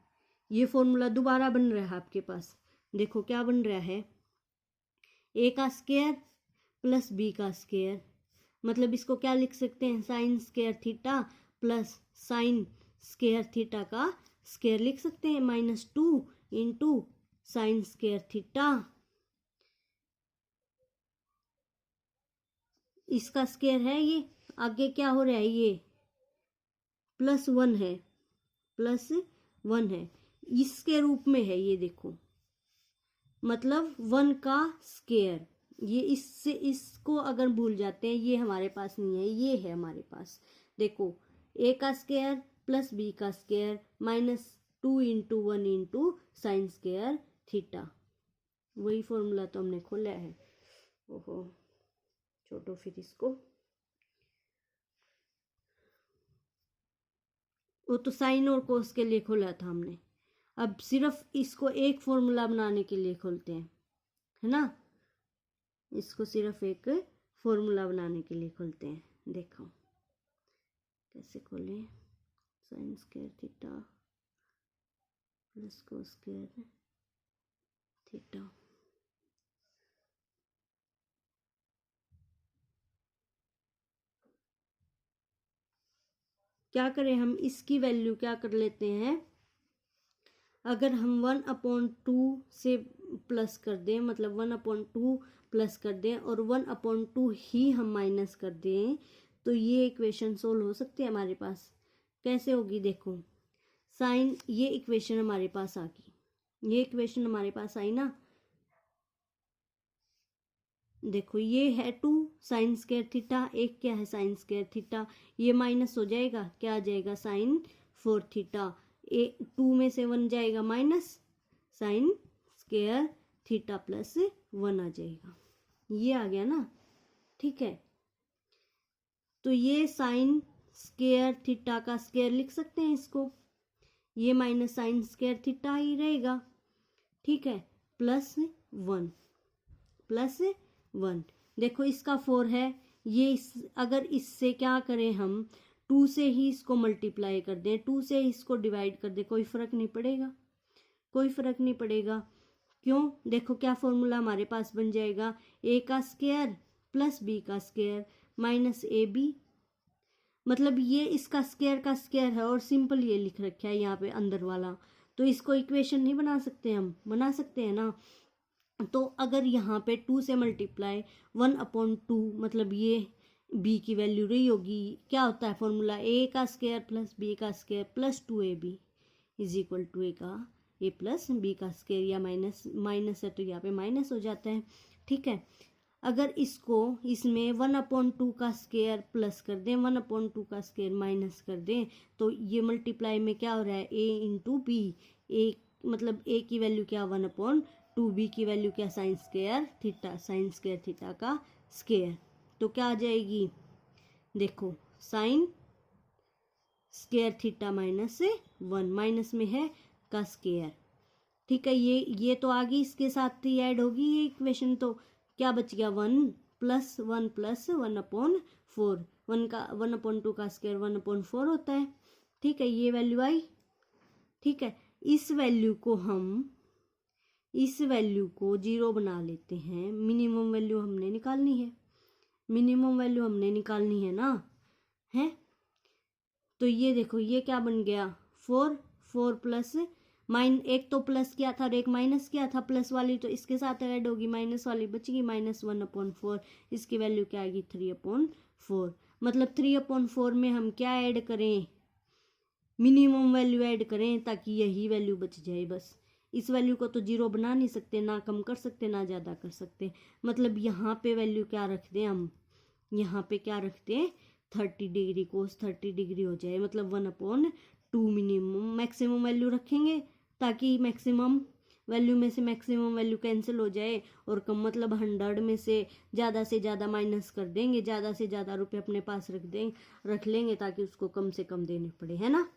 ये फॉर्मूला दोबारा बन रहा है आपके पास। देखो क्या बन रहा है, ए का स्क्वायर प्लस बी का स्क्वायर, मतलब इसको क्या लिख सकते हैं, sign square theta plus sign square theta का स्क्वायर लिख सकते हैं, minus 2 into sine square theta, इसका स्क्वायर है, ये आगे क्या हो रहा है, ये प्लस 1 है, प्लस 1 है, इसके रूप में है ये, देखो मतलब 1 का स्क्वायर, ये इससे इसको अगर भूल जाते हैं, ये हमारे पास नहीं है, ये है हमारे पास। देखो ए का स्क्वायर प्लस बी का square minus 2 into 1 into sine square theta, वही फॉर्मूला तो हमने खोला है। ओहो, छोड़ो फिर इसको, वो तो साइन और कोस के लिए खोला था हमने, अब सिर्फ इसको एक फॉर्मूला बनाने के लिए खोलते हैं, है ना, इसको सिर्फ एक फॉर्मूला बनाने के लिए खोलते हैं। देखो कैसे खोलें, sign square theta plus cos square theta, क्या करें हम, इसकी वैल्यू क्या कर लेते हैं, अगर हम 1/2 से प्लस कर दें, मतलब 1/2 प्लस कर दें और 1/2 ही हम माइनस कर दें, तो ये इक्वेशन सोल्व हो सकती है हमारे पास। कैसे होगी देखो, साइन, ये इक्वेशन हमारे पास आ गई, ये इक्वेशन हमारे पास आई ना। देखो ये है 2 साइन स्क्वायर थीटा, एक क्या है साइन स्क्वायर थीटा, ये माइनस हो जाएगा, क्या आ जाएगा साइन 4 थीटा, 2 में से 1 जाएगा minus, sine square theta plus 1 आ जाएगा, ये आ गया ना। ठीक है, तो ये साइन स्क्वायर थीटा का स्क्वायर लिख सकते हैं इसको, ये माइनस साइन स्क्वायर थीटा ही रहेगा। ठीक है, प्लस 1, प्लस 1, देखो इसका 4 है, ये अगर इससे क्या करें हम 2 से ही इसको मल्टीप्लाई कर दें, 2 से इसको डिवाइड कर दें, कोई फर्क नहीं पड़ेगा, कोई फर्क नहीं पड़ेगा। क्यों, देखो क्या फॉर्मूला हमारे पास बन जाएगा, ए का स्क्वायर प्लस बी का स्क्वायर माइनस ए बी, मतलब ये इसका स्क्वायर का स्क्वायर है और सिंपल ये लिख रखा है यहाँ पे अंदर वाला, तो इसको इक्वेशन नहीं बना सकते, हम बना सकते हैं ना। तो अगर यहाँ पे 2 से मल्टीप्लाई 1/2, मतलब ये b की वैल्यू रही होगी, क्या होता है फॉर्मूला, a का स्क्वायर प्लस b का square plus 2ab is equal to a का a प्लस b का स्क्वायर, या माइनस है तो यहाँ पे माइनस हो जाता है। ठीक है, अगर इसको इसमें 1/2 का स्क्वायर प्लस कर दें, 1/2 का स्क्वायर माइनस कर दें, तो ये मल्टीप्लाई में क्या हो रहा है, a इंटू बी, ए मतलब a की वैल्यू क्या 1/2, बी की वैल्यू क्या sign square theta, sign square theta का स्क्वायर, तो क्या आ जाएगी, देखो sign square theta minus 1, minus में है का स्क्वायर। ठीक है, ये तो आ गई, इसके साथ ही ऐड होगी ये इक्वेशन, तो क्या बच गया 1 प्लस 1 प्लस 1/4, 1/2 का स्क्वायर 1/4 होता है। ठीक है, ये वैल्यू आई। ठीक है, इस वैल्यू को 0 बना लेते हैं, मिनिमम वैल्यू हमने निकालनी है, मिनिमम वैल्यू हमने निकालनी है ना, है। तो ये देखो ये क्या बन गया, 4 प्लस एक तो प्लस किया था और एक माइनस किया था, प्लस वाली तो इसके साथ ऐड होगी, माइनस वाली बचेगी, माइनस 1/4, इसकी वैल्यू क्या आएगी 3/4, मतलब 3/4 में हम क्या ऐड करें, मिनिमम वैल्यू ऐड करें, ताकि यही वैल्यू बच जाए बस। इस वैल्यू को तो 0 बना नहीं सकते, ना कम कर सकते ना ज़्यादा कर सकते, मतलब यहाँ पे वैल्यू क्या रखते हैं हम, यहाँ पे क्या रखते हैं 30 डिग्री, कोस 30 डिग्री हो जाए, मतलब 1/2 मिनिमम, मैक्सिमम वैल्यू रखेंगे ताकि मैक्सिमम वैल्यू में से मैक्सिमम वैल्यू कैंसिल हो जाए, और कम मतलब 100 में से ज़्यादा माइनस कर देंगे, ज़्यादा से ज़्यादा रुपए अपने पास रख लेंगे ताकि उसको कम से कम देने पड़े, है ना।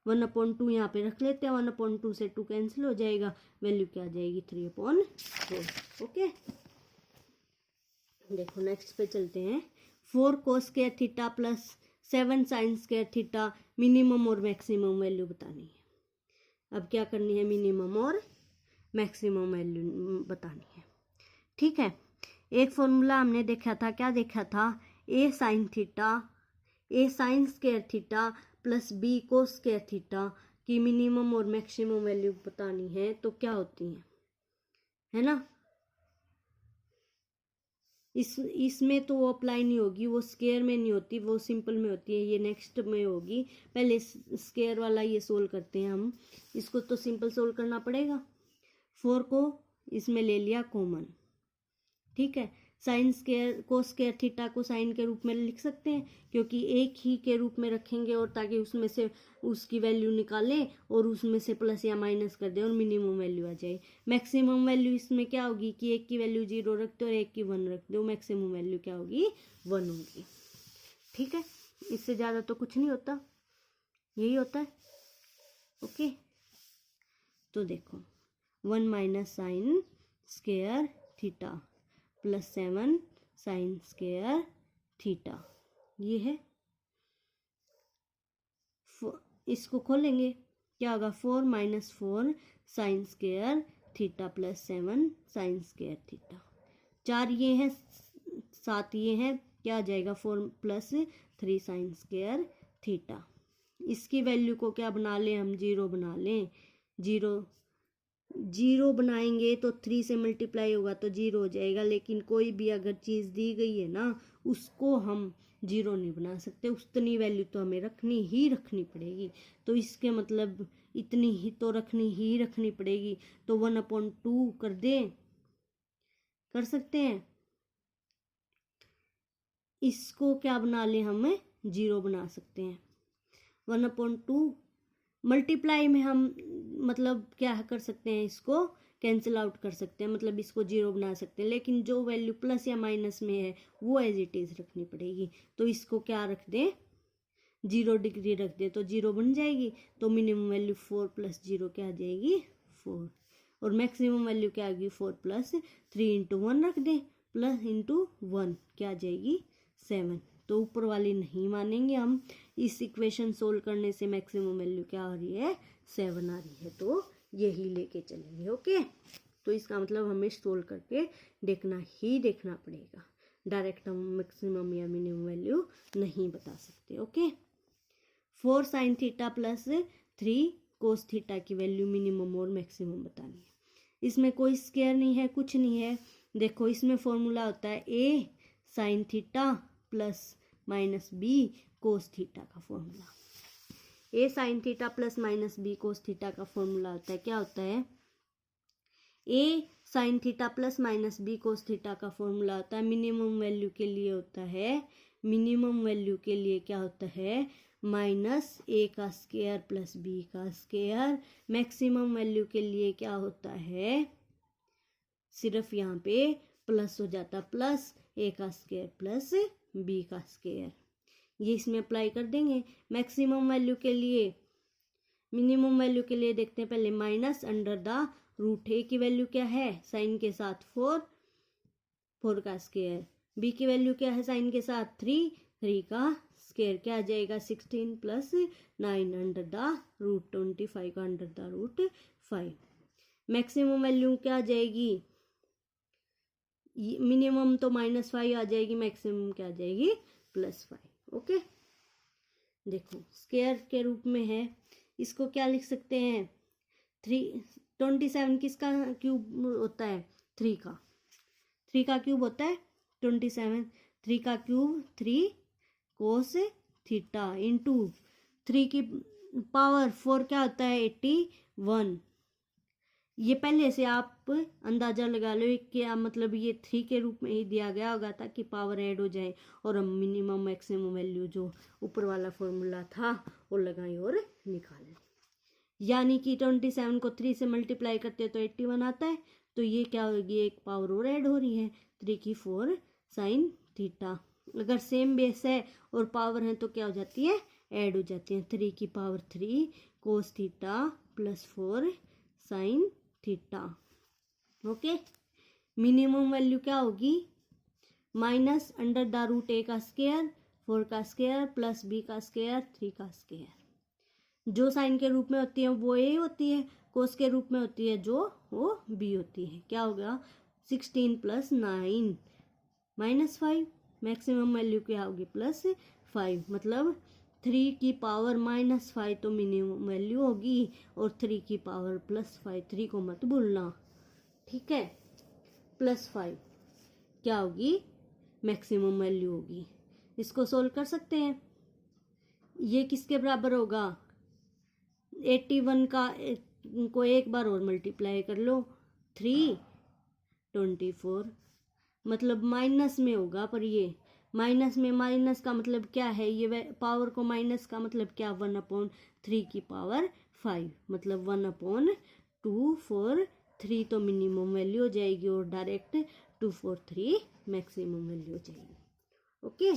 1/2 यहाँ पे रख लेते हैं, 1/2 से 2 कैंसिल हो जाएगा, वैल्यू क्या आ जाएगी 3/4। ओके, देखो नेक्स्ट पे चलते हैं, 4 cos square theta plus 7 sign square theta, minimum और मैक्सिमम वैल्यू बतानी है। अब क्या करनी है, मिनिमम और मैक्सिमम वैल्यू बतानी है। ठीक है, एक फॉर्मूला हमने देखा था, क्या देखा था, a sign square theta plus b cos square theta की मिनिमम और मैक्सिमम वैल्यू बतानी है, तो क्या होती है ना। इसमें तो वो अप्लाई नहीं होगी, वो स्क्वायर में नहीं होती, वो सिंपल में होती है, ये नेक्स्ट में होगी। पहले स्क्वायर वाला ये सोल्व करते हैं हम, इसको तो सिंपल सोल्व करना पड़ेगा। 4 को इसमें ले लिया कॉमन। ठीक है, साइन स्क्वायर को स्क्वायर थीटा को साइन के रूप में लिख सकते हैं, क्योंकि एक ही के रूप में रखेंगे, और ताकि उसमें से उसकी वैल्यू निकालें और उसमें से प्लस या माइनस कर दें और मिनिमम वैल्यू आ जाए। मैक्सिमम वैल्यू इसमें क्या होगी कि एक की वैल्यू 0 रख दो और एक की 1 रख दो, मैक्सिमम वैल्यू क्या होगी 1 होगी। ठीक है, इससे ज़्यादा तो कुछ नहीं होता, यही होता है। ओके, तो देखो 1 minus sine square theta plus 7 sign square theta, ये है। इसको खोलेंगे, क्या होगा 4 minus 4 sign square theta plus 7 sign square theta, 4 ये है 7 ये है, क्या आ जाएगा 4 प्लस 3 साइन स्क्वायर थीटा। इसकी वैल्यू को क्या बना लें हम, 0 बना लें, जीरो बनाएंगे तो 3 से मल्टीप्लाई होगा तो 0 हो जाएगा, लेकिन कोई भी अगर चीज़ दी गई है ना उसको हम 0 नहीं बना सकते, उतनी वैल्यू तो हमें रखनी पड़ेगी। तो इसके मतलब इतनी ही तो रखनी पड़ेगी। तो 1/2 कर दें, कर सकते हैं। इसको क्या बना लें, हमें 0 बना सकते हैं। 1/2 मल्टीप्लाई में हम मतलब क्या कर सकते हैं, इसको कैंसिल आउट कर सकते हैं, मतलब इसको 0 बना सकते हैं, लेकिन जो वैल्यू प्लस या माइनस में है वो एज इट इज रखनी पड़ेगी। तो इसको क्या रख दें, 0 डिग्री रख दें तो 0 बन जाएगी। तो मिनिमम वैल्यू 4 + 0 क्या आ जाएगी, 4। और मैक्सिमम वैल्यू क्या आ गई, 4 + 3 × 1 रख दें, प्लस इंटू 1 क्या आ जाएगी, 7। तो ऊपर वाली नहीं मानेंगे हम। इस इक्वेशन सोल्व करने से मैक्सिमम वैल्यू क्या आ रही है, 7 आ रही है। तो यही लेके चलेंगे। ओके, तो इसका मतलब हमें सोल्व करके देखना पड़ेगा। डायरेक्ट हम मैक्सिमम या मिनिमम वैल्यू नहीं बता सकते। Okay, 4 sin theta plus 3 cos theta की वैल्यू मिनिमम और मैक्सिमम बतानी है। इसमें कोई स्क्वायर नहीं है, कुछ नहीं है। देखो इसमें फॉर्मूला होता है a sin theta plus minus b cos theta का formula. a sin theta plus minus b cos theta का फॉर्मूला होता है, क्या होता है, a sin theta plus minus b cos theta का फॉर्मूला होता है मिनिमम वैल्यू के लिए होता है, मिनिमम वैल्यू के लिए क्या होता है, -a का स्क्वायर प्लस b का स्क्वायर। मैक्सिमम वैल्यू के लिए क्या होता है, सिर्फ यहाँ पे प्लस हो जाता, प्लस a का स्क्वायर प्लस b का स्क्वायर। ये इसमें अप्लाई कर देंगे। मैक्सिमम वैल्यू के लिए, मिनिमम वैल्यू के लिए देखते हैं पहले, -√a की वैल्यू क्या है, साइन के साथ 4 का स्क्वायर। b की वैल्यू क्या है, साइन के साथ 3 का स्क्वायर क्या आ जाएगा, 16 + 9 √25 का √5। मैक्सिमम वैल्यू क्या आ जाएगी, मिनिमम तो -5 आ जाएगी, मैक्सिमम क्या आ जाएगी, +5। ओके, देखो स्क्वायर के रूप में है, इसको क्या लिख सकते हैं, 27 किसका क्यूब होता है, 3 का क्यूब होता है 27। 3 का क्यूब 3 cos थीटा इंटू 3 की पावर 4 क्या होता है, 81। ये पहले से आप अंदाजा लगा लो क्या मतलब, ये 3 के रूप में ही दिया गया होगा ताकि पावर ऐड हो जाए और हम मिनिमम मैक्सिमम वैल्यू जो ऊपर वाला फॉर्मूला था वो लगाएं और निकालें। यानी कि 27 को 3 से मल्टीप्लाई करते हैं तो 81 आता है। तो ये क्या होगी, एक पावर और ऐड हो रही है, 3 की 4 sin थीटा। अगर सेम बेस है और पावर है तो क्या हो जाती है, ऐड हो जाती है। 3 की power 3 cos theta plus 4 sin theta. Okay, minimum value क्या होगी, -√a का स्क्वायर 4 का स्क्वायर प्लस b का स्क्वायर 3 का स्क्वायर। जो साइन के रूप में होती है वो a होती है, कोस के रूप में होती है जो वो b होती है। क्या होगा, 16 + 9 -5। मैक्सिमम वैल्यू क्या होगी, +5। मतलब 3 की पावर -5 तो मिनिमम वैल्यू होगी और 3 की पावर +5, 3 को मत भूलना, ठीक है, +5 क्या होगी, मैक्सिमम वैल्यू होगी। इसको सोल्व कर सकते हैं। ये किसके बराबर होगा, 81 को एक बार और मल्टीप्लाई कर लो, 3 24, मतलब माइनस में होगा, पर ये माइनस में, माइनस का मतलब क्या है, ये पावर को माइनस का मतलब क्या, 1/3 की पावर 5, मतलब 1/2 4 3 तो मिनिमम वैल्यू हो जाएगी और डायरेक्ट 243 मैक्सिमम वैल्यू हो जाएगी। ओके,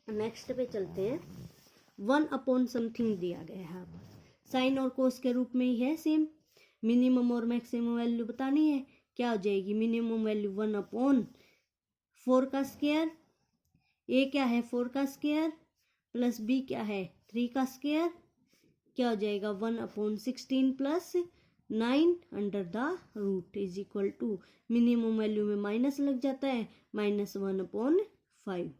नेक्स्ट पे चलते हैं। 1/ समथिंग दिया गया है, साइन और कोस के रूप में ही है सेम। मिनिमम और मैक्सिमम वैल्यू बतानी है, क्या हो जाएगी, मिनिमम वैल्यू 1/4 का स्क्वायर, ए क्या है 4 का स्क्वायर प्लस बी क्या है 3 का स्क्वायर, क्या हो जाएगा 1/16 plus 9 √, is equal to, minimum value में माइनस लग जाता है, -1/5।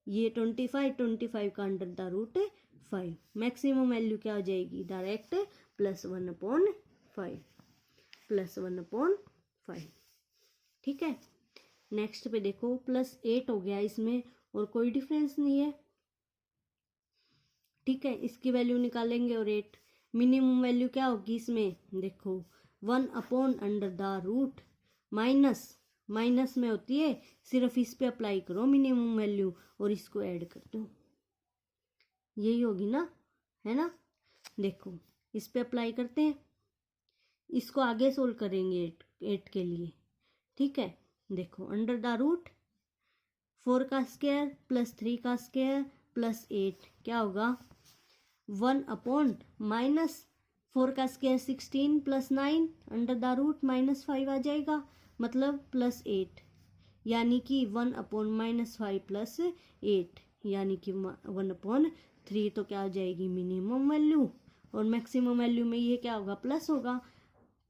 ये 25 का √5। मैक्सिमम वैल्यू क्या हो जाएगी, डायरेक्ट प्लस 1/5 प्लस 1/5। ठीक है, नेक्स्ट पे देखो +8 हो गया इसमें और कोई डिफरेंस नहीं है। ठीक है, इसकी वैल्यू निकालेंगे और 8 मिनिमम वैल्यू क्या होगी इसमें, देखो 1/√, माइनस में होती है, सिर्फ इस पे अप्लाई करो मिनिमम वैल्यू और इसको ऐड कर दो, यही होगी ना, है ना। देखो इस पे अप्लाई करते हैं, इसको आगे सोल्व करेंगे 8 के लिए। ठीक है, देखो √4 का स्क्वायर प्लस 3 का स्क्वायर प्लस 8 क्या होगा, 1/-4 का स्क्वायर 16 प्लस 9 √-5 आ जाएगा, मतलब +8, यानी कि 1/-5 प्लस 8 यानी कि 1/3। तो क्या हो जाएगी मिनिमम वैल्यू, और मैक्सिमम वैल्यू में ये क्या होगा, प्लस होगा,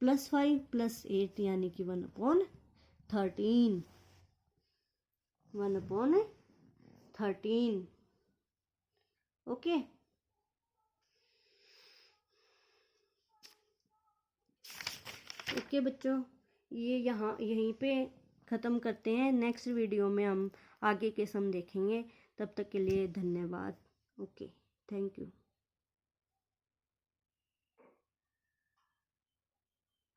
+5 प्लस 8 यानी कि 1/13 1/13। ओके, ओके बच्चों, ये यहाँ यहीं पे ख़त्म करते हैं। नेक्स्ट वीडियो में हम आगे के सम देखेंगे। तब तक के लिए धन्यवाद। Okay, thank you.